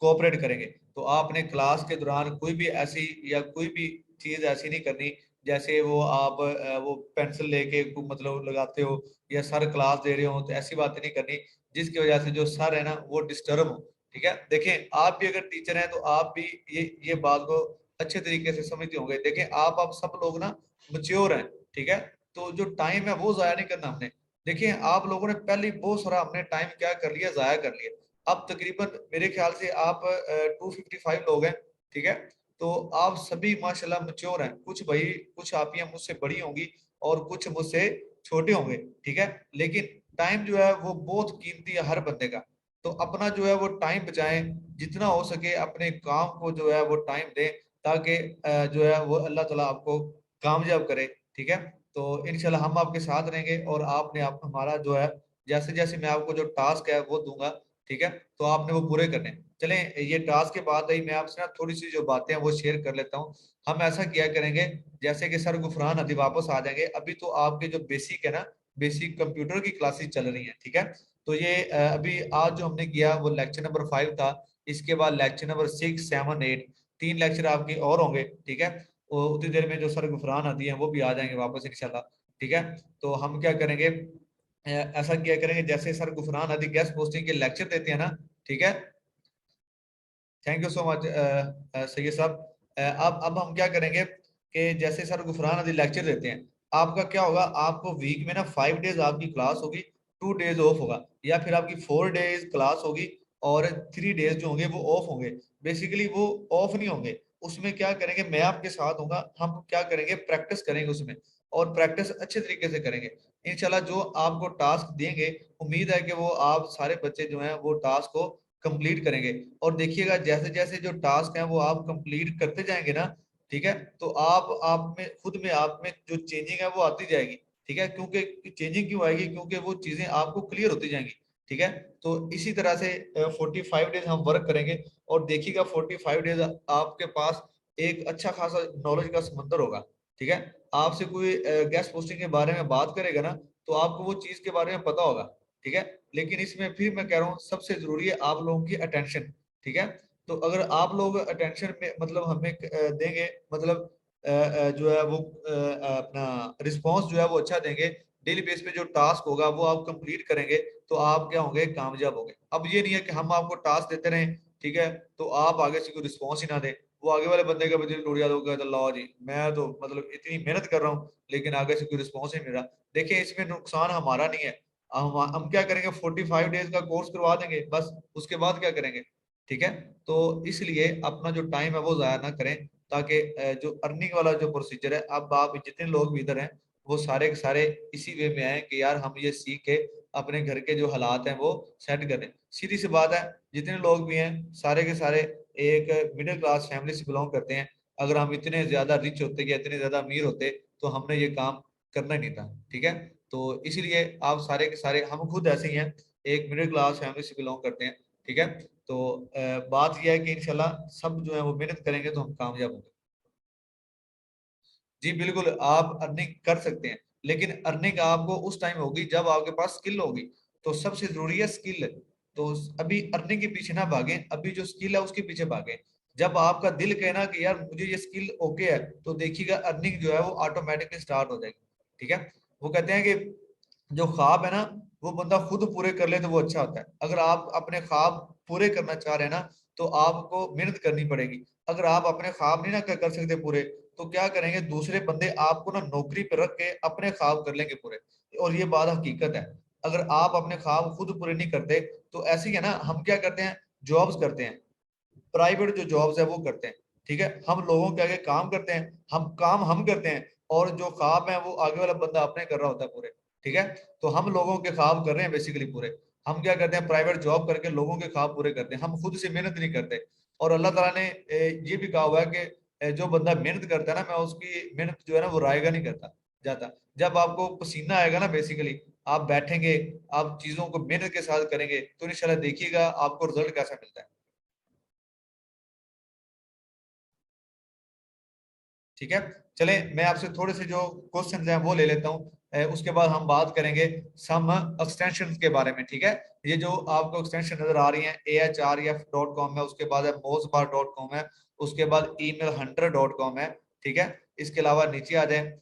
कोऑपरेट करेंगे। तो आपने क्लास के दौरान कोई भी ऐसी या कोई भी चीज ऐसी नहीं करनी जैसे वो आप वो पेंसिल लेके मतलब लगाते हो या सर क्लास दे रहे हो, तो ऐसी बातें नहीं करनी जिसकी वजह से जो सर है ना वो डिस्टर्ब हो, ठीक है। देखें, आप भी अगर टीचर हैं तो आप भी ये बात को अच्छे तरीके से समझते होंगे। देखें, आप सब लोग ना मच्योर हैं, ठीक है। तो जो टाइम है वो जाया नहीं करना हमने। देखिए, आप लोगों ने पहले बहुत सारा हमने टाइम क्या कर लिया, जाया कर लिया। अब तकरीबन मेरे ख्याल से आप 255 लोग हैं, ठीक है। तो आप सभी माशाल्लाह मच्योर हैं। कुछ भाई, कुछ आप ही मुझसे बड़ी होंगी और कुछ मुझसे छोटे होंगे, ठीक है। लेकिन टाइम जो है वो बहुत कीमती है हर बंदे का। तो अपना जो है वो टाइम बचाएं, जितना हो सके अपने काम को जो है वो टाइम दें, ताकि जो है वो अल्लाह ताला आपको कामयाब करे, ठीक है। तो इंशाल्लाह हम आपके साथ रहेंगे और आपने आप हमारा जो है, जैसे जैसे मैं आपको जो टास्क है वो दूंगा, ठीक है, तो आपने वो पूरे करने। चलें, ये टास्क के बाद ही मैं आपसे ना थोड़ी सी जो बातें हैं वो शेयर कर लेता हूँ। हम ऐसा किया करेंगे, जैसे कि सर गुफरान अभी वापस आ जाएंगे, अभी तो आपके जो बेसिक है ना, बेसिक कंप्यूटर की क्लासेस चल रही हैं, ठीक है। तो ये अभी आज जो हमने किया वो लेक्चर नंबर 5 था। इसके बाद लेक्चर नंबर 6, 7, 8, 3 लेक्चर आपके और होंगे, ठीक है। और उतनी देर में जो सर गुफरान आती है वो भी आ जाएंगे वापस इंशाल्लाह, ठीक है। तो हम क्या करेंगे, ऐसा किया करेंगे जैसे सर गुफरान आदि गेस्ट पोस्टिंग के लेक्चर देते हैं ना, ठीक है। Thank you so much Syed साहब। अब हम क्या करेंगे कि जैसे सर गुफरान अली लेक्चर देते हैं, आपका क्या होगा, आपको वीक में ना 5 डेज आपकी क्लास होगी, 2 डेज ऑफ होगा, या फिर आपकी 4 डेज क्लास होगी और 3 डेज जो होंगे वो ऑफ होंगे। बेसिकली वो ऑफ नहीं होंगे, उसमें क्या करेंगे, मैं आपके साथ होगा, हम क्या करेंगे, प्रैक्टिस करेंगे उसमें, और प्रैक्टिस अच्छे तरीके से करेंगे। इंशाल्लाह जो आपको टास्क देंगे, उम्मीद है कि वो आप सारे बच्चे जो हैं वो टास्क को कंप्लीट करेंगे। और देखिएगा, जैसे जैसे जो टास्क हैं वो आप कंप्लीट करते जाएंगे ना, ठीक है, तो आप में खुद में आप में जो चेंजिंग है वो आती जाएगी, ठीक है। क्योंकि चेंजिंग क्यों आएगी, क्योंकि वो चीजें आपको क्लियर होती जाएंगी, ठीक है। तो इसी तरह से 45 डेज हम वर्क करेंगे, और देखिएगा 45 डेज आपके पास एक अच्छा खासा नॉलेज का समंदर होगा, ठीक है। आपसे कोई गेस्ट पोस्टिंग के बारे में बात करेगा ना, तो आपको वो चीज के बारे में पता होगा, ठीक है। लेकिन इसमें फिर मैं कह रहा हूँ सबसे जरूरी है आप लोगों की अटेंशन, ठीक है। तो अगर आप लोग अटेंशन में मतलब हमें देंगे, मतलब जो है वो अपना रिस्पांस जो है वो अच्छा देंगे, डेली बेस पे जो टास्क होगा वो आप कंप्लीट करेंगे तो आप क्या होंगे, कामयाब होंगे। अब ये नहीं है कि हम आपको टास्क देते रहें, ठीक है, तो आप आगे से कोई रिस्पॉन्स ही ना दें, वो आगे वाले बंदे का भी दिल टूट जाता होगा, तो लो जी मैं तो मतलब इतनी मेहनत कर रहा हूँ लेकिन आगे से कोई रिस्पॉन्स नहीं मिल रहा। देखिए इसमें नुकसान हमारा नहीं है, हम क्या करेंगे, 45 डेज का कोर्स करवा देंगे बस, उसके बाद क्या करेंगे, ठीक है। तो इसलिए अपना जो टाइम है वो जाया ना करें, ताकि जो अर्निंग वाला जो प्रोसीजर है, अब आप जितने लोग भी इधर हैं वो सारे के सारे इसी वे में आए कि यार हम ये सीख के अपने घर के जो हालात हैं वो सेट करें। सीधी सी बात है, जितने लोग भी हैं सारे के सारे एक मिडिल क्लास फैमिली से बिलोंग करते हैं। अगर हम इतने ज्यादा रिच होते या इतने ज्यादा अमीर होते तो हमने ये काम करना ही नहीं था, ठीक है। तो इसीलिए आप सारे के सारे, हम खुद ऐसे ही हैं, एक मिडिल क्लास फैमिली से बिलोंग करते हैं, ठीक है। तो बात यह है कि इंशाल्लाह सब जो है वो मेहनत करेंगे तो हम कामयाब होंगे। जी बिल्कुल, आप अर्निंग कर सकते हैं, लेकिन अर्निंग आपको उस टाइम होगी जब आपके पास स्किल होगी। तो सबसे जरूरी है स्किल। तो अभी अर्निंग के पीछे ना भागें, अभी जो स्किल है उसके पीछे भागें। जब आपका दिल कहना कि यार मुझे ये स्किल ओके है, तो देखिएगा अर्निंग जो है वो ऑटोमेटिकली स्टार्ट हो जाएगी, ठीक है। वो कहते हैं कि जो ख्वाब है ना, वो बंदा खुद पूरे कर ले तो वो अच्छा होता है। अगर आप अपने ख्वाब पूरे करना चाह रहे हैं ना, तो आपको मेहनत करनी पड़ेगी। अगर आप अपने ख्वाब नहीं ना कर सकते पूरे, तो क्या करेंगे, दूसरे बंदे आपको ना नौकरी पे रख के अपने ख्वाब कर लेंगे पूरे। और ये बात हकीकत है। अगर आप अपने ख्वाब खुद पूरे नहीं करते, तो ऐसे ही है ना, हम क्या करते हैं, जॉब्स करते हैं, प्राइवेट जो जॉब्स है वो करते हैं, ठीक है। हम लोगों के आगे काम करते हैं, हम करते हैं, और जो ख्वाब है वो आगे वाला बंदा अपने कर रहा होता है पूरे, ठीक है। तो हम लोगों के ख्वाब कर रहे हैं बेसिकली पूरे। हम क्या करते हैं, प्राइवेट जॉब करके लोगों के ख्वाब पूरे करते हैं, हम खुद से मेहनत नहीं करते। और अल्लाह ताला ने ये भी कहा हुआ है कि जो बंदा मेहनत करता है ना, मैं उसकी मेहनत जो है ना वो रायगा नहीं करता जाता। जब आपको पसीना आएगा ना, बेसिकली आप बैठेंगे, आप चीजों को मेहनत के साथ करेंगे, तो इंशाल्लाह देखिएगा आपको रिजल्ट कैसा मिलता है, ठीक है। चले मैं आपसे थोड़े से जो क्वेश्चन हैं वो ले लेता हूँ, उसके बाद हम बात करेंगे सम एक्सटेंशन के बारे में, ठीक है। ये जो आपको एक्सटेंशन नजर आ रही है, AHREF.com है, उसके बाद है mozebar.com है, उसके बाद emailhunter.com है, ठीक है। इसके अलावा नीचे आ जाए,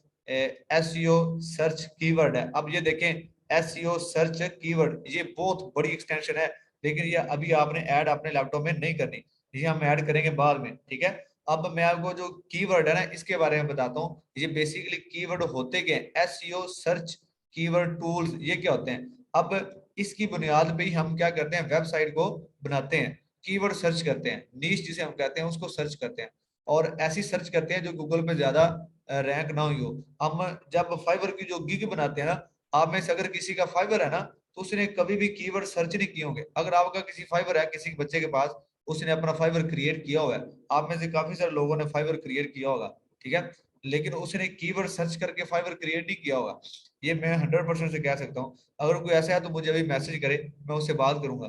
SEO सर्च कीवर्ड है। अब ये देखें, SEO सर्च कीवर्ड, ये बहुत बड़ी एक्सटेंशन है, लेकिन ये अभी आपने ऐड अपने लैपटॉप में नहीं करनी, ये हम ऐड करेंगे बाद में, ठीक है। अब मैं आपको जो कीवर्ड है ना इसके बारे में बताता हूँ। ये बेसिकली कीवर्ड होते क्या हैं, एसईओ सर्च कीवर्ड टूल्स, ये क्या होते हैं। अब इसकी बुनियाद पे ही हम क्या करते हैं, वेबसाइट को बनाते हैं, कीवर्ड सर्च करते हैं, नीश जिसे हम कहते हैं उसको सर्च करते हैं, और ऐसी सर्च करते हैं जो गूगल पे ज्यादा रैंक ना हुई हो। हम जब फाइवर की जो गिग बनाते हैं ना, आप में से अगर किसी का फाइवर है ना, तो उसने कभी भी कीवर्ड सर्च नहीं किए होंगे। अगर आपका किसी फाइवर है, किसी बच्चे के पास, उसने अपना फाइवर क्रिएट किया हुआ है, आप में से काफी सारे लोगों ने फाइवर क्रिएट किया होगा, ठीक है, लेकिन उसने कीवर्ड सर्च करके फाइवर क्रिएट नहीं किया होगा। ये मैं 100% से कह सकता हूँ। अगर कोई ऐसा है तो मुझे अभी मैसेज करे, मैं उससे बात करूंगा।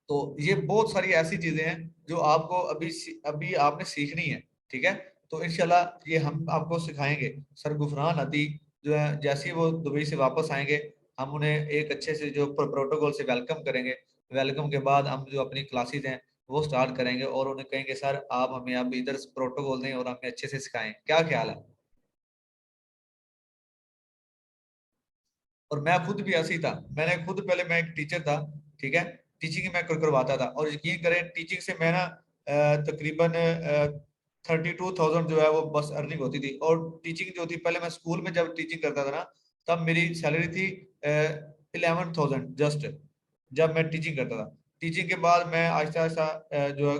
तो ये बहुत सारी ऐसी चीजें हैं जो आपको अभी अभी आपने सीखनी है, ठीक है। तो इंशाल्लाह ये हम आपको सिखाएंगे। सर गुफरान अती जो है, जैसे ही वो दुबई से वापस आएंगे, हम उन्हें एक अच्छे से जो प्रोटोकॉल से वेलकम करेंगे। वेलकम के बाद हम जो अपनी क्लासेस हैं वो स्टार्ट करेंगे, और उन्हें कहेंगे सर आप हमें अब इधर प्रोटोकॉल दें और हमें अच्छे से सिखाएं, क्या ख्याल है। और मैं खुद भी ऐसे ही था, मैंने खुद पहले, मैं एक टीचर था, ठीक है, टीचिंग मैं करवाता था, और यकीन करें टीचिंग से मैं ना तकरीबन 32,000 जो है वो बस अर्निंग होती थी। और टीचिंग जो थी, पहले मैं स्कूल में जब टीचिंग करता था ना, तब मेरी सैलरी थी 11,000 जस्ट, जब मैं टीचिंग करता था। टीचिंग के बाद मैं आहिस्ता आहिस्ता जो है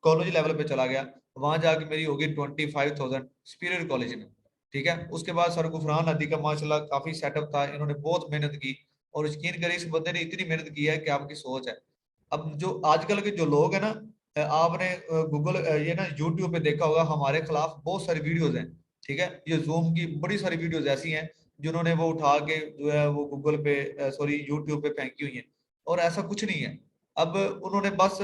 कॉलेज लेवल पे चला गया, वहां जाके मेरी होगी 25,000 सुपीरियर कॉलेज में, ठीक है। उसके बाद सर गुफरान अदी का माशाल्लाह काफी सेटअप था, इन्होंने बहुत मेहनत की, और यकीन करिए इस बंदे ने इतनी मेहनत की है कि आपकी सोच है। अब जो आजकल के जो लोग हैं ना, आपने गूगल ये ना यूट्यूब पे देखा होगा, हमारे खिलाफ बहुत सारी वीडियोज हैं, ठीक है। ये जूम की बड़ी सारी वीडियोज ऐसी हैं जिन्होंने वो उठा के जो है वो गूगल पे, सॉरी यूट्यूब पे फेंकी हुई है, और ऐसा कुछ नहीं है। अब उन्होंने बस,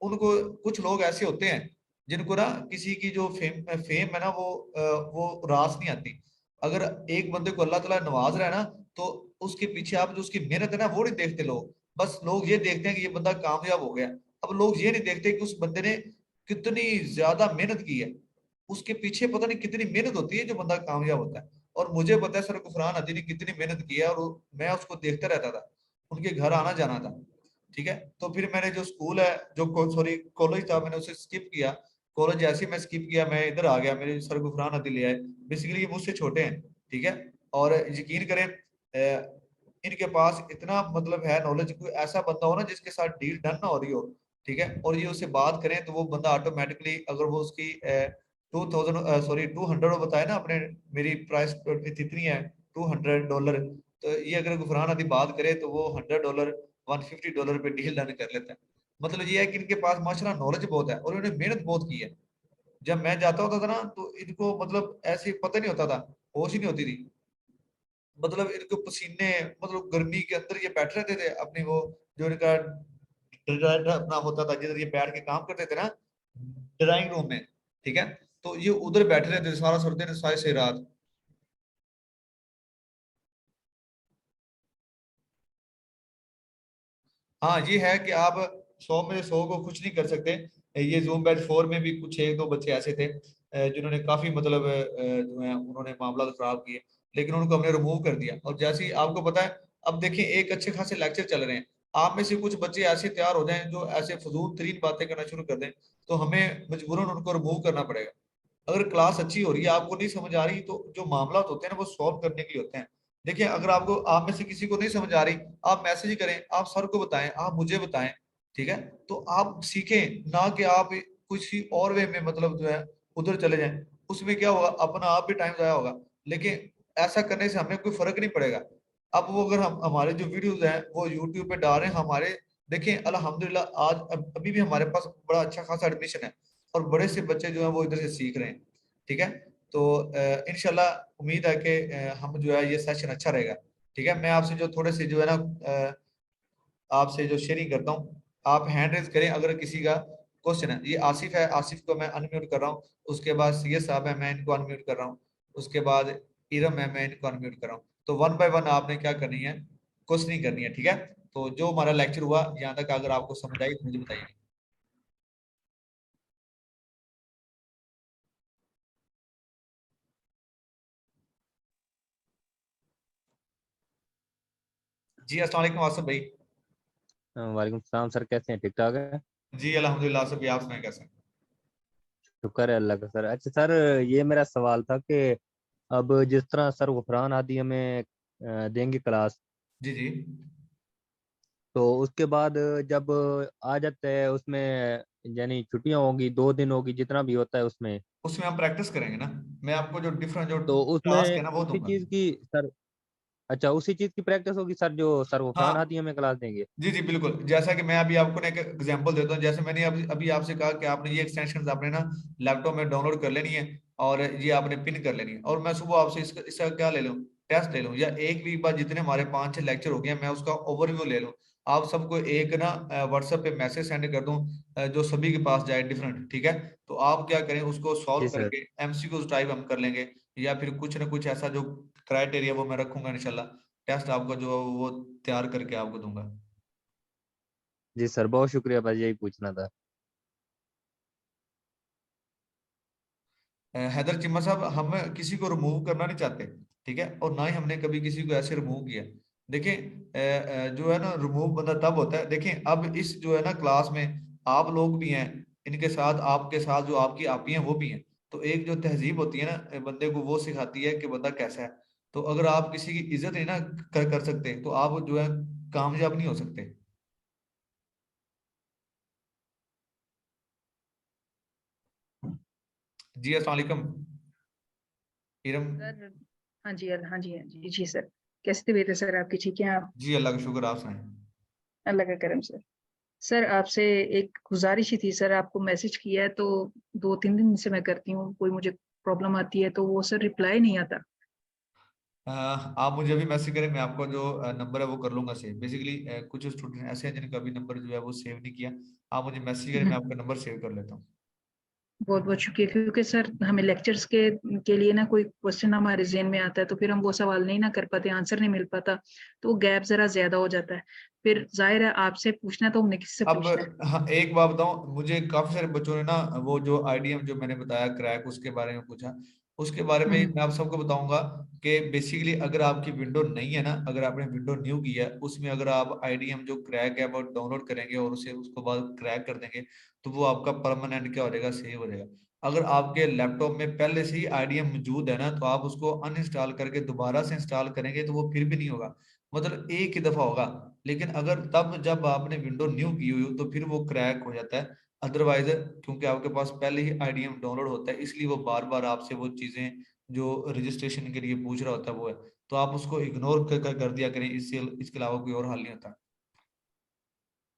उनको कुछ लोग ऐसे होते हैं जिनको ना किसी की जो फेम फेम है ना वो रास नहीं आती। अगर एक बंदे को अल्लाह ताला नवाज रहा है ना, तो उसके पीछे आप जो उसकी मेहनत है ना वो नहीं देखते लोग, बस लोग ये देखते हैं कि ये बंदा कामयाब हो गया। अब लोग ये नहीं देखते कि उस बंदे ने कितनी ज्यादा मेहनत की है, उसके पीछे पता नहीं कितनी मेहनत होती है जो बंदा कामयाब होता है। और मुझे पता है सर गुफरान हदी ने कितनी मेहनत की है, और मैं उसको देखता रहता था, उनके घर आना जाना था। ठीक है, तो फिर मैंने जो स्कूल है, जो सॉरी कॉलेज था, मैंने उसे स्किप किया। कॉलेज जैसे ही मैं स्किप किया, मैं इधर आ गया, मेरे सर गुफरान हदी ले आए। बेसिकली ये मुझसे छोटे हैं, ठीक है। और यकीन करें इनके पास इतना मतलब है नॉलेज, कोई ऐसा बंदा हो ना जिसके साथ डील डन ना हो रही हो, ठीक है, और ये उससे बात करें तो वो बंदा ऑटोमेटिकली, अगर वो उसकी 200 बताए ना अपने, मेरी प्राइस इतनी है $200, तो ये अगर गुफरान अभी बात करे तो वो $100 $150 पे डील डन कर लेता है। मतलब ये है कि इनके पास माशाल्लाह नॉलेज बहुत है और इन्होंने मेहनत बहुत की है। जब मैं जाता होता था ना तो इनको मतलब ऐसे पता नहीं होता था, होश ही नहीं होती थी। मतलब इनको पसीने, मतलब गर्मी के अंदर ये बैठ रहते थे अपनी वो, जो इनका अपना होता था जिधर ये बैठ के काम करते थे ना, ड्राइंग रूम में, ठीक है, तो ये उधर बैठे रहते थे सारा सर दिन सारी से रात। हाँ ये है कि आप 100 में से 100 को कुछ नहीं कर सकते। ये जूम बैच 4 में भी कुछ एक दो बच्चे ऐसे थे जिन्होंने काफी मतलब जो है उन्होंने मामला तो खराब किए, लेकिन उनको हमने रिमूव कर दिया। और जैसे ही आपको पता है, अब देखिए एक अच्छे खासे लेक्चर चल रहे हैं, आप में से कुछ बच्चे ऐसे तैयार हो जाएं जो ऐसे फजूल तरीन बातें करना शुरू कर दें, तो हमें मजबूरन उनको रिमूव करना पड़ेगा। अगर क्लास अच्छी हो रही है, आपको नहीं समझ आ रही, तो जो मामला होते हैं ना वो सॉल्व करने के लिए होते हैं। देखिए अगर आपको, आप में से किसी को नहीं समझ आ रही, आप मैसेज करें, आप सर को बताएं, आप मुझे बताएं, ठीक है, तो आप सीखें ना कि आप कुछ ही और वे में मतलब जो है उधर चले जाएं। उसमें क्या होगा, अपना आप भी टाइम जाया होगा, लेकिन ऐसा करने से हमें कोई फर्क नहीं पड़ेगा। अब वो अगर हम हमारे जो वीडियोस हैं वो यूट्यूब पे डाल रहे हैं हमारे, देखें अल्हम्दुलिल्लाह आज अभी भी हमारे पास बड़ा अच्छा खासा एडमिशन है, और बड़े से बच्चे जो है वो इधर से सीख रहे हैं, ठीक है। तो इंशाल्लाह उम्मीद है कि हम जो है ये सेशन अच्छा रहेगा। ठीक है, मैं आपसे जो थोड़े से जो है ना आपसे जो शेयरिंग करता हूँ, आप हैंड रेज करें अगर किसी का क्वेश्चन है। ये आसिफ है, आसिफ को मैं अनम्यूट कर रहा हूँ। उसके बाद सीए साहब है, मैं इनको अनम्यूट कर रहा हूँ। उसके बाद इरम है, मैं इनको अनम्यूट कर रहा हूँ। तो वन बाय वन आपने क्या करनी है, क्वेश्चनिंग करनी है, ठीक है। तो जो हमारा लेक्चर हुआ यहाँ तक अगर आपको समझ आई तो मुझे बताइए। जी अस्सलाम वालेकुम आसिफ भाई। वालेकुम सलाम सर, कैसे हैं? ठीक ठाक है। जी अल्हम्दुलिल्लाह, सब आप सुनाए कैसे हैं? शुक्र है अल्लाह का सर। अच्छा सर, ये मेरा सवाल था कि अब जिस तरह सर गुफरान आदि हमें देंगे क्लास, जी जी, तो उसके बाद जब आ जाते हैं उसमें, यानी छुट्टियां होगी, 2 दिन होगी, जितना भी होता है उसमें, उसमें हम प्रैक्टिस करेंगे ना। मैं आपको जो डिफरेंट जो तो टास्क उसमें है ना वो उसी दूंगा। चीज की सर, अच्छा उसी चीज की प्रैक्टिस होगी सर जो सर गुफरान हाँ आदि हमें क्लास देंगे? जी जी बिल्कुल, जैसा कि मैं अभी आपको ना एक एग्जांपल देता हूँ। जैसे मैंने अभी अभी आपसे कहा कि आपने ये एक्सटेंशन आपने ना लैपटॉप में डाउनलोड कर लेनी है, और ये आपने पिन कर लेनी है, और मैं सुबह आपसे इसका इसका क्या ले लूँ, टेस्ट ले लूँ, या एक वीक बाद जितने हमारे 5-6 लेक्चर हो गए मैं उसका ओवरव्यू ले लूँ। आप सबको एक ना व्हाट्सएप पे मैसेज सेंड कर दूँ जो सभी के पास जाए डिफरेंट, ठीक है। तो आप क्या करें, उसको सॉल्व जी सर। करके एमसीक्यूज टाइप हम कर लेंगे, या फिर कुछ ना कुछ ऐसा जो क्राइटेरिया वो मैं रखूंगा इंशाल्लाह। टेस्ट आपका जो वो तैयार करके आपको दूंगा। जी सर, बहुत शुक्रिया भाई, यही पूछना था। हैदर चिम्मा साहब, हम किसी को रिमूव करना नहीं चाहते, ठीक है, और ना ही हमने कभी किसी को ऐसे रिमूव किया। देखिए जो है ना रिमूव बंदा तब होता है, देखिए अब इस जो है ना क्लास में आप लोग भी हैं, इनके साथ आपके साथ जो आपकी आपी हैं वो भी हैं। तो एक जो तहजीब होती है ना बंदे को, वो सिखाती है कि बंदा कैसा है। तो अगर आप किसी की इज्जत नहीं ना कर सकते, तो आप जो है कामयाब नहीं हो सकते। जी अस्सलाम वालेकुम इरम। सर। हाँ जी, हाँ जी, हाँ जी, जी सर। कैसी तबीयत है सर आपकी? ठीक है आप? जी अल्लाह का शुक्र, आप सुनाएं। अल्लाह का करम सर। सर आपसे एक गुजारिश ही थी सर, आपको मैसेज किया है तो 2-3 दिन से मैं करती हूँ, कोई मुझे प्रॉब्लम आती है तो वो सर रिप्लाई नहीं आता। आप मुझे अभी मैसेज करें, मैं आपको जो नंबर है वो कर लूंगा सेव। बेसिकली कुछ स्टूडेंट ऐसे हैं जिनका अभी नंबर जो है वो सेव नहीं किया। आप मुझे मैसेज करें, मैं आपका नंबर सेव कर लेता हूँ। बहुत बहुत शुक्रिया, क्योंकि सर हमें लेक्चर्स के लिए ना कोई क्वेश्चन हमारे जहन में आता है तो फिर हम वो सवाल नहीं ना कर पाते, आंसर नहीं मिल पाता, तो वो गैप जरा ज्यादा हो जाता है। फिर जाहिर है आपसे पूछना तो हमने किससे अब पूछना है। हाँ एक बात बताऊं, मुझे काफी सारे बच्चों ने ना वो जो आईडीएम जो मैंने बताया क्रैक, उसके बारे में पूछा। उसके बारे में मैं आप सबको बताऊंगा कि बेसिकली अगर आपकी विंडो नहीं है ना, अगर आपने विंडो न्यू की है, उसमें अगर आप आईडीएम जो क्रैक है वो डाउनलोड करेंगे और उसे उसको बाद क्रैक कर देंगे, तो वो आपका परमानेंट क्या हो जाएगा, सेव हो जाएगा। अगर आपके लैपटॉप में पहले से ही आईडीएम मौजूद है ना, तो आप उसको अनइंस्टॉल करके दोबारा से इंस्टॉल करेंगे तो वो फिर भी नहीं होगा, मतलब एक ही दफा होगा। लेकिन अगर तब जब आपने विंडो न्यू की हुई हो तो फिर वो क्रैक हो जाता है। अदरवाइज क्योंकि आपके पास पहले ही आईडीएम डाउनलोड होता है, इसलिए वो बार बार आपसे वो चीजें जो रजिस्ट्रेशन के लिए पूछ रहा होता है वो है, तो आप उसको इग्नोर कर दिया करें, इसके अलावा कोई और हल नहीं होता।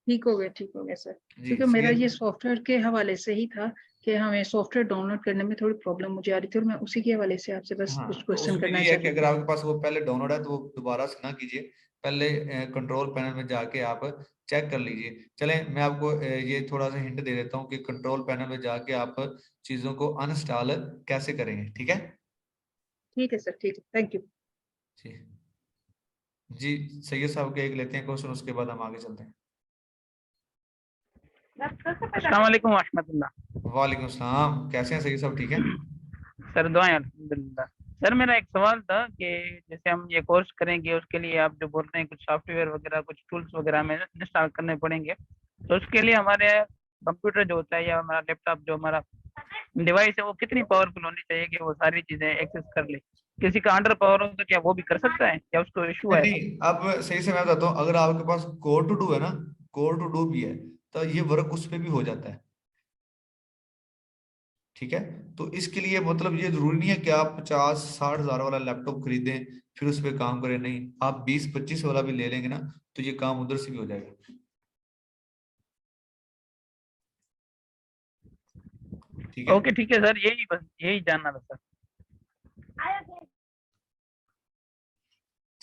ठीक हो गया सर। जी क्योंकि सही मेरा है। ये सॉफ्टवेयर के हवाले से ही था कि हमें सॉफ्टवेयर डाउनलोड करने में थोड़ी प्रॉब्लम मुझे आ रही थी, और मैं उसी के हवाले से आपसे बस हाँ कुछ तो क्वेश्चन उसमें करना ये है कि चाहती अगर थी। आपके पास वो पहले डाउनलोड है तो वो दोबारा से ना कीजिए, पहले कंट्रोल पैनल में जाके आप चेक कर लीजिए। चलें मैं आपको ये थोड़ा सा हिंट दे देता हूँ कि कंट्रोल पैनल में जाके आप चीजों को अनइंस्टॉल कैसे करेंगे, ठीक है। ठीक है सर, ठीक है, थैंक यू। जी जी, सैयद साहब के एक लेते हैं क्वेश्चन, उसके बाद हम आगे चलते हैं। अस्सलाम वालेकुम रहमतुल्लाह। वालेकुम सलाम, कैसे हैं सैयद साहब, ठीक है। सर दुआएं अल्हम्दुलिल्लाह। सर मेरा एक सवाल था कि जैसे हम ये कोर्स करेंगे उसके लिए आप जो बोल रहे हैं कुछ सॉफ्टवेयर वगैरह कुछ टूल्स वगैरह हमें इंस्टॉल करने पड़ेंगे, तो उसके लिए हमारे कंप्यूटर जो होता है या हमारा लैपटॉप जो हमारा डिवाइस है वो कितनी पावरफुल होनी चाहिए कि वो सारी चीज़ें एक्सेस कर ले? किसी का अंडर पावर हो तो क्या वो भी कर सकता है या उसको इशू नहीं आएगा? नहीं, अब सही से मैं बताता हूँ, अगर आपके पास कोर टू डू है ना, कोर टू डू भी है, तो ये वर्क उस पे भी हो जाता है, ठीक है। तो इसके लिए मतलब ये जरूरी नहीं है कि आप 50-60 हजार वाला लैपटॉप खरीदें फिर उस पर काम करें, नहीं, आप 20-25 वाला भी ले लेंगे ना, तो ये काम उधर से भी हो जाएगा, ठीक है। ओके ठीक है सर, यही बस यही जानना था सर।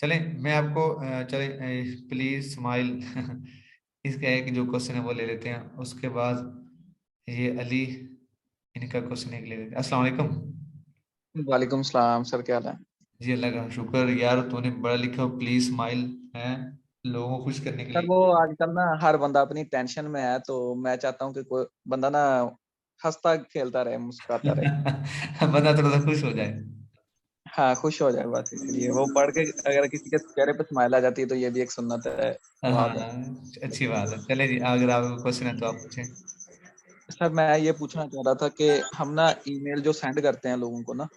चलें मैं आपको चलें प्लीज स्माइल इसका एक जो क्वेश्चन है वो ले लेते हैं, उसके बाद ये अली, इनका क्वेश्चन एक ले लेते हैं। अस्सलाम वालेकुम। वालेकुम सलाम सर, क्या हाल है? जी अल्लाह का शुक्र यार, तूने बड़ा लिखा प्लीज स्माइल है लोगों को खुश करने के सर लिए। वो आजकल ना हर बंदा अपनी टेंशन में है, तो मैं चाहता हूँ कि कोई बंदा ना हंसता खेलता रहे, मुस्कुराता रहे। बंदा थोड़ा सा खुश हो जाए। हाँ, खुश हो जाए बस, इसलिए वो पढ़ के अगर किसी के चेहरे पे स्माइल आ जाती है तो ये भी एक सुन्नत है, हाँ सवाब है। अच्छी बात है, चले जी अगर आपको क्वेश्चन है तो आप पूछें। सर मैं ये पूछना चाह रहा था कि हम ना ईमेल जो सेंड करते हैं लोगों को ना,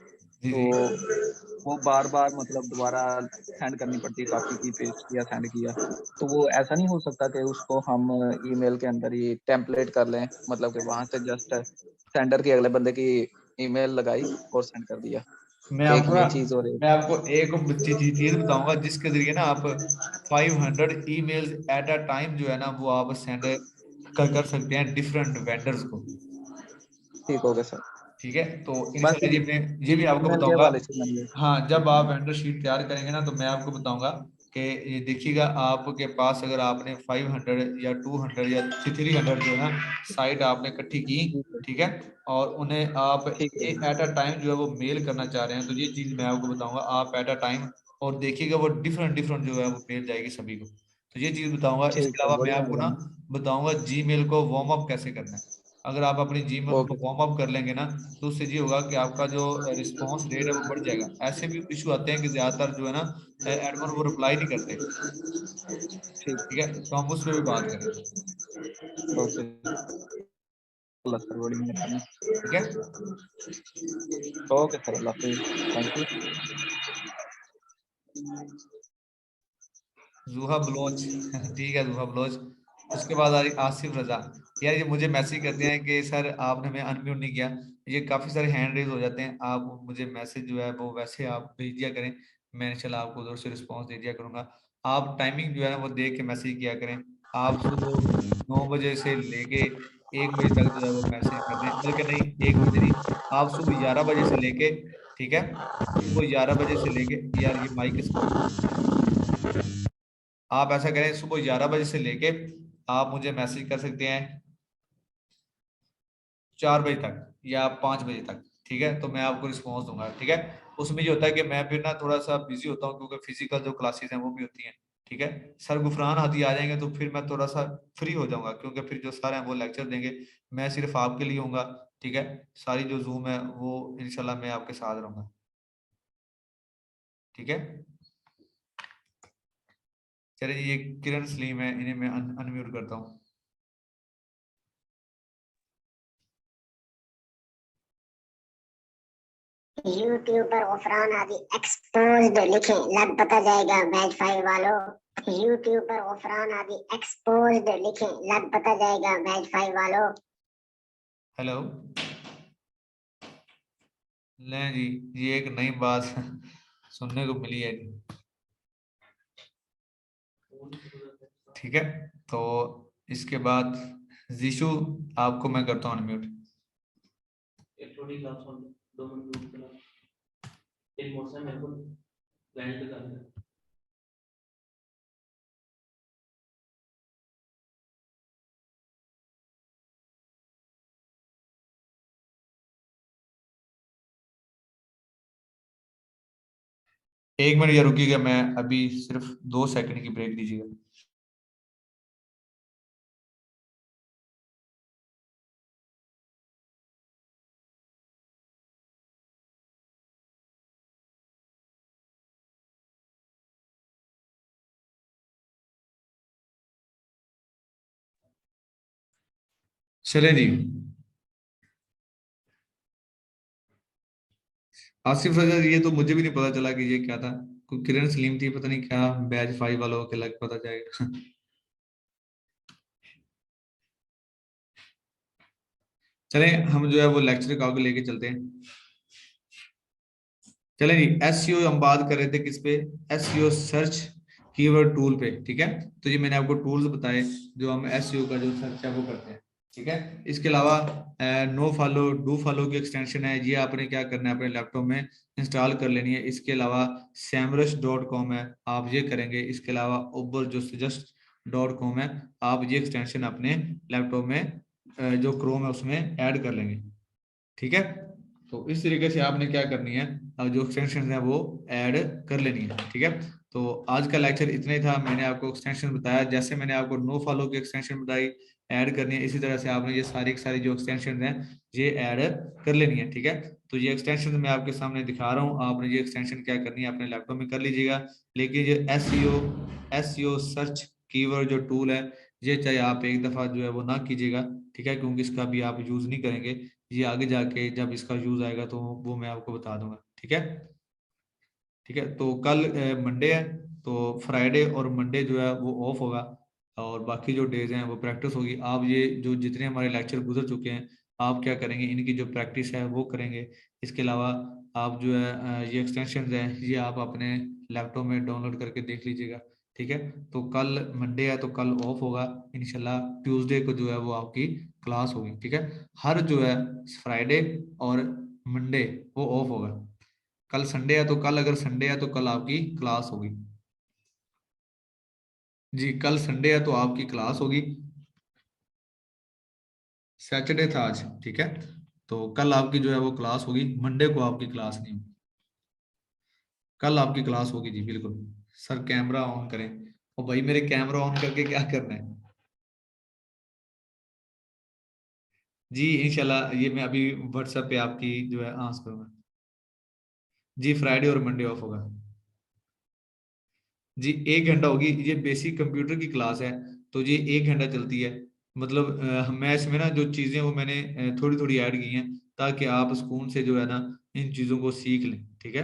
जी तो जी। वो बार बार मतलब दोबारा सेंड करनी पड़ती है, कॉपी की, पेस्ट किया, सेंड किया। तो वो ऐसा नहीं हो सकता कि उसको हम ईमेल के अंदर ही टेम्पलेट कर लें, मतलब कि वहां से जस्ट सेंडर की अगले बंदे की ईमेल लगाई और सेंड कर दिया। मैं एक आपको ना, ये चीज हो रही मैं आपको एक चीज बताऊंगा जिसके जरिए ना आप 500 ईमेल्स एट अ टाइम जो है ना वो आप सेंड कर सकते हैं डिफरेंट वेंडर्स को, ठीक हो गया सर। ठीक है। तो बस इंशाल्लाह ये भी आपको ईमेल के बताऊंगा। हवाले से मैंने हाँ जब आप वेंडर शीट तैयार करेंगे ना तो मैं आपको बताऊंगा कि ये देखिएगा आपके पास अगर आपने 500 या 200 या 300 जो है ना साइट आपने इकट्ठी की, ठीक है, ठीक है, और उन्हें आप ठीक है, एट अ टाइम जो है वो मेल करना चाह रहे हैं, तो ये चीज मैं आपको बताऊंगा आप एट अ टाइम, और देखिएगा वो डिफरेंट डिफरेंट जो है वो मेल जाएगी सभी को, तो ये चीज बताऊंगा। ठीक इसके है, अलावा मैं बड़ी आपको ना मेहरबानी। बताऊंगा जीमेल को वार्म अप कैसे करना है। अगर आप अपनी जीमेल को ओके वार्म अप कर लेंगे ना तो उससे ये होगा कि आपका जो रिस्पांस रेट है वो बढ़ जाएगा। ऐसे भी इशू आते हैं कि ज्यादातर जो है ना एडमिन वो रिप्लाई नहीं करते, ठीक, ठीक है, तो हम उस पर भी बात करेंगे, ओके, अल्लाह सर, बड़ी मेहरबानी। ठीक है। ओके सर, अल्लाह हाफिज, थैंक यू। जूहा बलोच ठीक है जूहा बलोच। उसके बाद आ रही आसिफ रजा, यार ये मुझे मैसेज करते हैं कि सर आपने हमें अनम्यूट नहीं किया, ये काफी सारे हैंड रेज हो जाते हैं, आप मुझे मैसेज जो है वो वैसे आप भेज दिया करें, मैं इंशाल्लाह आपको उधर से रिस्पॉन्स दे दिया करूंगा। आप टाइमिंग जो है ना वो देख के मैसेज किया करें। आप सुबह 9 बजे से लेके 1 बजे तक जो है वो मैसेज कर दें, बल्कि नहीं 1 बजे नहीं, आप सुबह 11 बजे से लेके, ठीक है, सुबह 11 बजे से लेके, यार ये माइक किसका हो गया? आप ऐसा करें सुबह 11 बजे से लेके आप मुझे मैसेज कर सकते हैं 4 बजे तक या 5 बजे तक, ठीक है, तो मैं आपको रिस्पॉन्स दूंगा, ठीक है। उसमें ये होता है कि मैं फिर ना थोड़ा सा बिजी होता हूँ क्योंकि फिजिकल जो क्लासेस हैं वो भी होती हैं, ठीक है। सर गुफरान हाथी आ जाएंगे तो फिर मैं थोड़ा सा फ्री हो जाऊंगा क्योंकि फिर जो सर हैं वो लेक्चर देंगे, मैं सिर्फ आपके लिए होऊंगा, ठीक है, सारी जो जूम है वो इंशाल्लाह मैं आपके साथ रहूंगा। ठीक है, चलिए ये किरण सलीम है, इन्हें मैं अनम्यूट करता हूँ। यूट्यूब पर गफरान हादी एक्सपोज्ड लिखें, लग पता जाएगा बैच 5 वालों। यूट्यूब पर गफरान हादी एक्सपोज्ड लिखें, लग पता जाएगा बैच 5 वालों। हेलो, ले जी, ये एक नई बात सुनने को मिली है जी। ठीक है, तो इसके बाद जीशु आपको मैं करता हूँ अनम्यूट। एक छोटी क्लास 2 मिनट रुक कर एक मोटर मेरे को लाइन पे करना है। एक मिनट या रुकिएगा, मैं अभी सिर्फ 2 सेकंड की ब्रेक दीजिएगा। चले जी, आसिफ रजा, ये तो मुझे भी नहीं पता चला कि ये क्या था। कोई किरण सलीम थी, पता नहीं क्या बैच 5 वालों के लग पता जाएगा। चलें, हम जो है वो लेक्चर को आगे लेके चलते हैं। चलें जी, एसईओ हम बात कर रहे थे किस पे, एसईओ सर्च कीवर्ड टूल पे। ठीक है, तो ये मैंने आपको टूल्स बताए जो हम एसईओ का जो सर्च है वो करते हैं। ठीक है, इसके अलावा नो फॉलो डू फॉलो की एक्सटेंशन है, ये आपने क्या करना है अपने लैपटॉप में इंस्टॉल कर लेनी है। इसके अलावा samrush.com है, आप ये करेंगे। इसके अलावा उबर जो suggest.com है, आप ये एक्सटेंशन अपने लैपटॉप में जो क्रोम है उसमें ऐड कर लेंगे। ठीक है, तो इस तरीके से आपने क्या करनी है, जो एक्सटेंशन है वो ऐड कर लेनी है। ठीक है, तो आज का लेक्चर इतना ही था। मैंने आपको एक्सटेंशन बताया, जैसे मैंने आपको नो फॉलो की एक्सटेंशन बताई ऐड करनी है, इसी तरह से आपने ये सारी जो एक्सटेंशन हैं ये ऐड कर लेनी है। ठीक है, तो ये एक्सटेंशन मैं आपके सामने दिखा रहा हूँ, आपने ये एक्सटेंशन क्या करनी है अपने लैपटॉप में कर लीजिएगा। लेकिन ये एसईओ सर्च कीवर्ड जो टूल है, ये चाहे आप एक दफा जो है वो ना कीजिएगा। ठीक है, क्योंकि इसका भी आप यूज नहीं करेंगे, ये आगे जाके जब इसका यूज आएगा तो वो मैं आपको बता दूंगा। ठीक है, ठीक है, तो कल मंडे है, तो फ्राइडे और मंडे जो है वो ऑफ होगा, और बाकी जो डेज हैं वो प्रैक्टिस होगी। आप ये जो जितने हमारे लेक्चर गुजर चुके हैं, आप क्या करेंगे, इनकी जो प्रैक्टिस है वो करेंगे। इसके अलावा आप जो है ये एक्सटेंशन है ये आप अपने लैपटॉप में डाउनलोड करके देख लीजिएगा। ठीक है, तो कल मंडे है तो कल ऑफ होगा, इंशाल्लाह ट्यूसडे को जो है वो आपकी क्लास होगी। ठीक है, हर जो है फ्राइडे और मंडे वो ऑफ होगा। कल संडे है तो कल, अगर संडे है तो कल आपकी क्लास होगी। जी, कल संडे है तो आपकी क्लास होगी। सैटरडे था आज। ठीक है, तो कल आपकी जो है वो क्लास होगी, मंडे को आपकी क्लास नहीं होगी, कल आपकी क्लास होगी जी बिल्कुल। सर कैमरा ऑन करें, और भाई मेरे कैमरा ऑन करके क्या करना है जी, इंशाल्लाह ये मैं अभी व्हाट्सएप पे आपकी जो है आंसर करूंगा। जी, फ्राइडे और मंडे ऑफ होगा जी। 1 घंटा होगी, ये बेसिक कंप्यूटर की क्लास है, तो ये 1 घंटा चलती है। मतलब मैं इसमें ना जो चीजें वो मैंने थोड़ी थोड़ी ऐड की हैं, ताकि आप सुकून से जो है ना इन चीजों को सीख लें। ठीक है,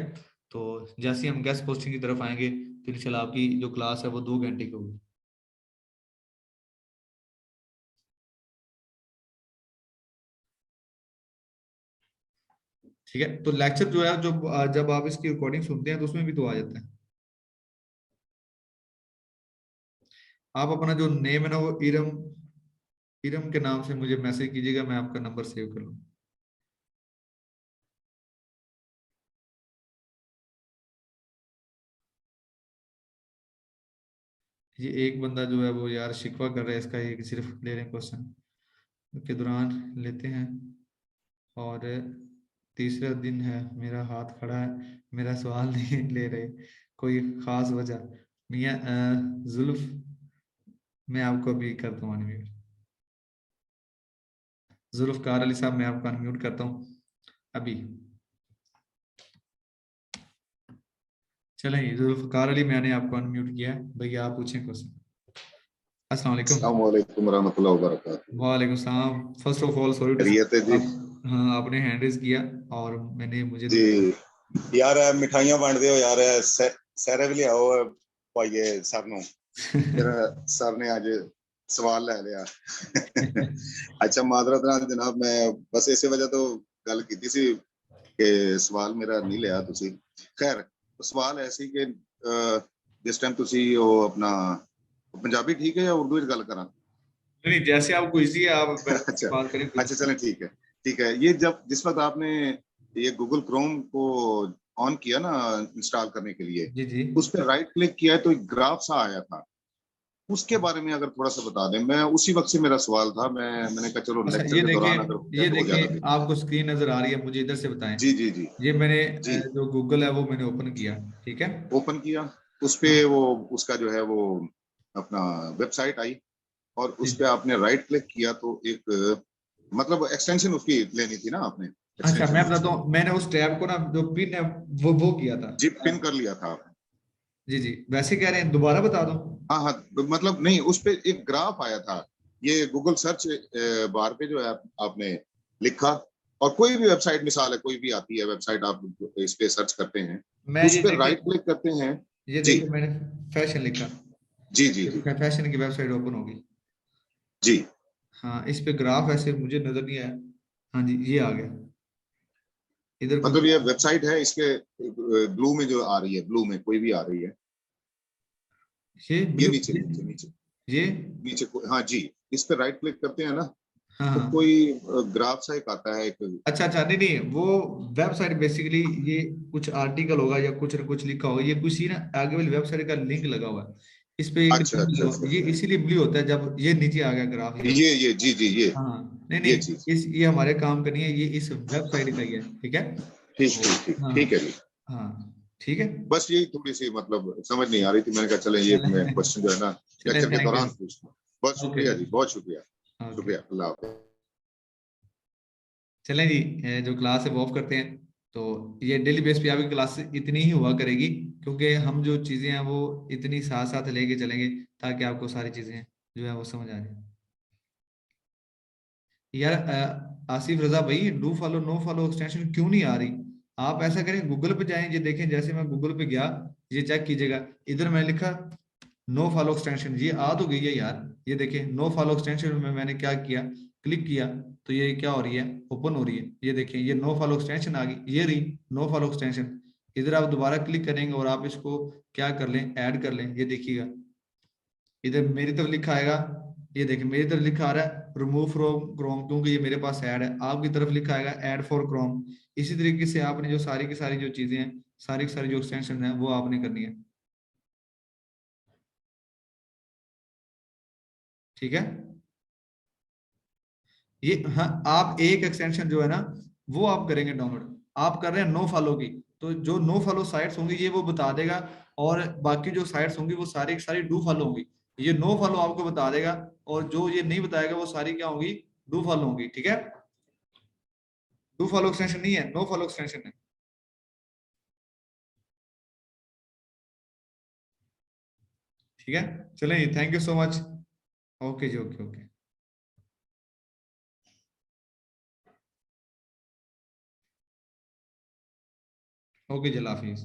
तो जैसे ही हम गेस्ट पोस्टिंग की तरफ आएंगे तो इंशाल्लाह आपकी जो क्लास है वो 2 घंटे की होगी। ठीक है, तो लेक्चर जो है जो जब आप इसकी रिकॉर्डिंग सुनते हैं तो उसमें भी तो आ जाता है। आप अपना जो नेम है ना वो इरम इरम के नाम से मुझे मैसेज कीजिएगा, मैं आपका नंबर सेव कर लूँ। ये एक बंदा जो है वो यार शिकवा कर रहा है इसका, ये सिर्फ ले रहे हैं क्वेश्चन के दौरान लेते हैं, और तीसरा दिन है मेरा हाथ खड़ा है, मेरा सवाल नहीं ले रहे, कोई खास वजह। मियाँ जुल्फ, मैं आपको अभी करता हूँ अनम्यूट। जुल्फकार अली साहब, मैं आपको अनम्यूट करता हूँ अभी। चलें जुल्फकार अली, मैंने आपको अनम्यूट किया है, भैया आप पूछें क्वेश्चन। अस्सलाम वालेकुम। अस्सलाम वालेकुम रहमतुल्लाहि व बरकातुहू। वालेकुम सलाम। First of all sorry to, खैरियत है जी? आप हाँ आपने हैंड रेज किया और मैंने मुझे तो जी यार मिठाइयां वंड दे हो यार, सहरे भी लियाओ पाइए सर नु, फिर सर ने आज सवाल ले लिया। अच्छा मादरत नाल जनाब, मैं बस इसे वजह तो गल की सी कि सवाल मेरा नहीं लिया तुसी। खैर सवाल ऐसी कि जिस टाइम तुसी वो अपना पंजाबी ठीक है या उर्दू में गल करा? नहीं, जैसे आपको इजी है आप अच्छा बात करें। अच्छा चलें ठीक है ठीक है। ये जब जिस वक्त आपने ये गूगल क्रोम को ऑन किया ना इंस्टॉल करने के लिए, जी जी। उस पर राइट क्लिक किया तो एक ग्राफ सा आया था, उसके बारे में अगर थोड़ा सा बता दें। मैं उसी वक्त से मेरा सवाल था, मैंने कहा चलो अच्छा लेक्चर ये के देखिए, दौरान अगर ये हो देखिए जाता। आपको स्क्रीन नजर आ रही है, मुझे इधर से बताएं। जी जी जी ये मैंने जी जो गूगल है वो मैंने ओपन किया, ठीक है। ओपन किया, उस पे वो उसका जो है वो अपना वेबसाइट आई, और उस पे आपने राइट क्लिक किया तो एक मतलब एक्सटेंशन उसकी लेनी थी ना आपने, अच्छा एक्सटेंशन मैं उसकी। बताता हूँ, मैंने उस टैब को ना जो पिन है वो किया था। जी पिन कर लिया था आपने? जी जी, वैसे कह रहे हैं दोबारा बता दूं? हाँ हाँ, मतलब नहीं, उस पे एक ग्राफ आया था। ये गूगल सर्च बार पे जो है आपने लिखा, और कोई भी वेबसाइट मिसाल है, कोई भी आती है वेबसाइट, आप इस पे सर्च करते हैं, मैं उस ये पे देखिए, राइट क्लिक करते हैं। ये जी देखिए मैंने फैशन लिखा, जी जी जी फैशन की वेबसाइट ओपन होगी। जी। हाँ इस पे ग्राफ ऐसे मुझे नजर नहीं आया। हाँ जी ये आ गया, इधर कोई मतलब ये ग्राफ। वेबसाइट है, इसके ब्लू में जो आ रही है, ब्लू में कोई भी आ रही है, ये ये ब्लू, नीचे नीचे नीचे ये नीचे हाँ जी, इस पे राइट क्लिक करते हैं ना, हाँ तो हाँ। कोई ग्राफ सा एक आता है एक। अच्छा अच्छा, नहीं नहीं, वो वेबसाइट बेसिकली ये कुछ आर्टिकल होगा या कुछ ना कुछ लिखा होगा, ये किसी ना आगे वाली वेबसाइट का लिंक लगा हुआ है, इस पे एक अच्छा लिंक अच्छा लगा, अच्छा, ये इसीलिए ब्लू होता है जब ये नीचे आ गया ग्राफ ये। ये जी जी हाँ नहीं ये नहीं, चीज इस ये हमारे काम का नहीं है, ये इस वेबसाइट का ही है, ठीक है। ठीक तो ठीक ठीक हाँ ठीक है जी। हाँ ठीक है। बस यही थोड़ी सी मतलब समझ नहीं आ रही थी, मैंने कहा चले ये मैं चलें क्वेश्चन जो है ना चलें, लेक्चर के थैंक यू। दौरान पूछूं। बहुत ओके शुक्रिया जी, बहुत शुक्रिया। ओके। शुक्रिया, अल्लाह हाफ़िज़। चलें जी, जो क्लास है वो ऑफ करते हैं। तो ये डेली बेस पे आपकी क्लास इतनी ही हुआ करेगी, क्योंकि हम जो चीज़ें हैं वो इतनी साथ साथ लेके चलेंगे ताकि आपको सारी चीज़ें जो है वो समझ आ जाए। यार आसिफ रजा भाई, do follow no follow extension क्यों नहीं आ रही? आप ऐसा करें, गूगल पे जाएं, ये देखें, जैसे मैं गूगल पे गया, ये चेक कीजिएगा, इधर मैं लिखा नो फॉलो एक्सटेंशन, ये आ तो गई है यार। ये देखिए नो फॉलो एक्सटेंशन में मैंने क्या किया, क्लिक किया, तो ये क्या हो रही है, ओपन हो रही है। ये देखिए ये नो फॉलो एक्सटेंशन आ गई, ये रही नो फॉलो एक्सटेंशन। इधर आप दोबारा क्लिक करेंगे और आप इसको क्या कर लें, ऐड कर लें, ये देखिएगा इधर मेरी तरफ लिखा आएगा। ये देखिए मेरी तरफ लिखा आ रहा है रिमूव फ्रॉम क्रोम, क्योंकि ये मेरे पास ऐड है। आपकी तरफ लिखा आएगा ऐड फॉर क्रोम। इसी तरीके से आपने जो सारी की सारी जो चीजें हैं, सारी की सारी जो एक्सटेंशन है वो आपने करनी है, ठीक है। ये हाँ, आप एक एक्सटेंशन जो है ना वो आप करेंगे डाउनलोड, आप कर रहे हैं नो फॉलो की, तो जो नो फॉलो साइट्स होंगी ये वो बता देगा, और बाकी जो साइट्स होंगी वो सारी की सारी डू फॉलो होंगी। ये नो फॉलो आपको बता देगा, और जो ये नहीं बताएगा वो सारी क्या होंगी, डू फॉलो होंगी, ठीक है। डू फॉलो एक्सटेंशन नहीं है, नो फॉलो एक्सटेंशन है, ठीक है। चलिए thank you so much. Okay जी, ओके ओके। ओके जी, अल्लाह हाफिज।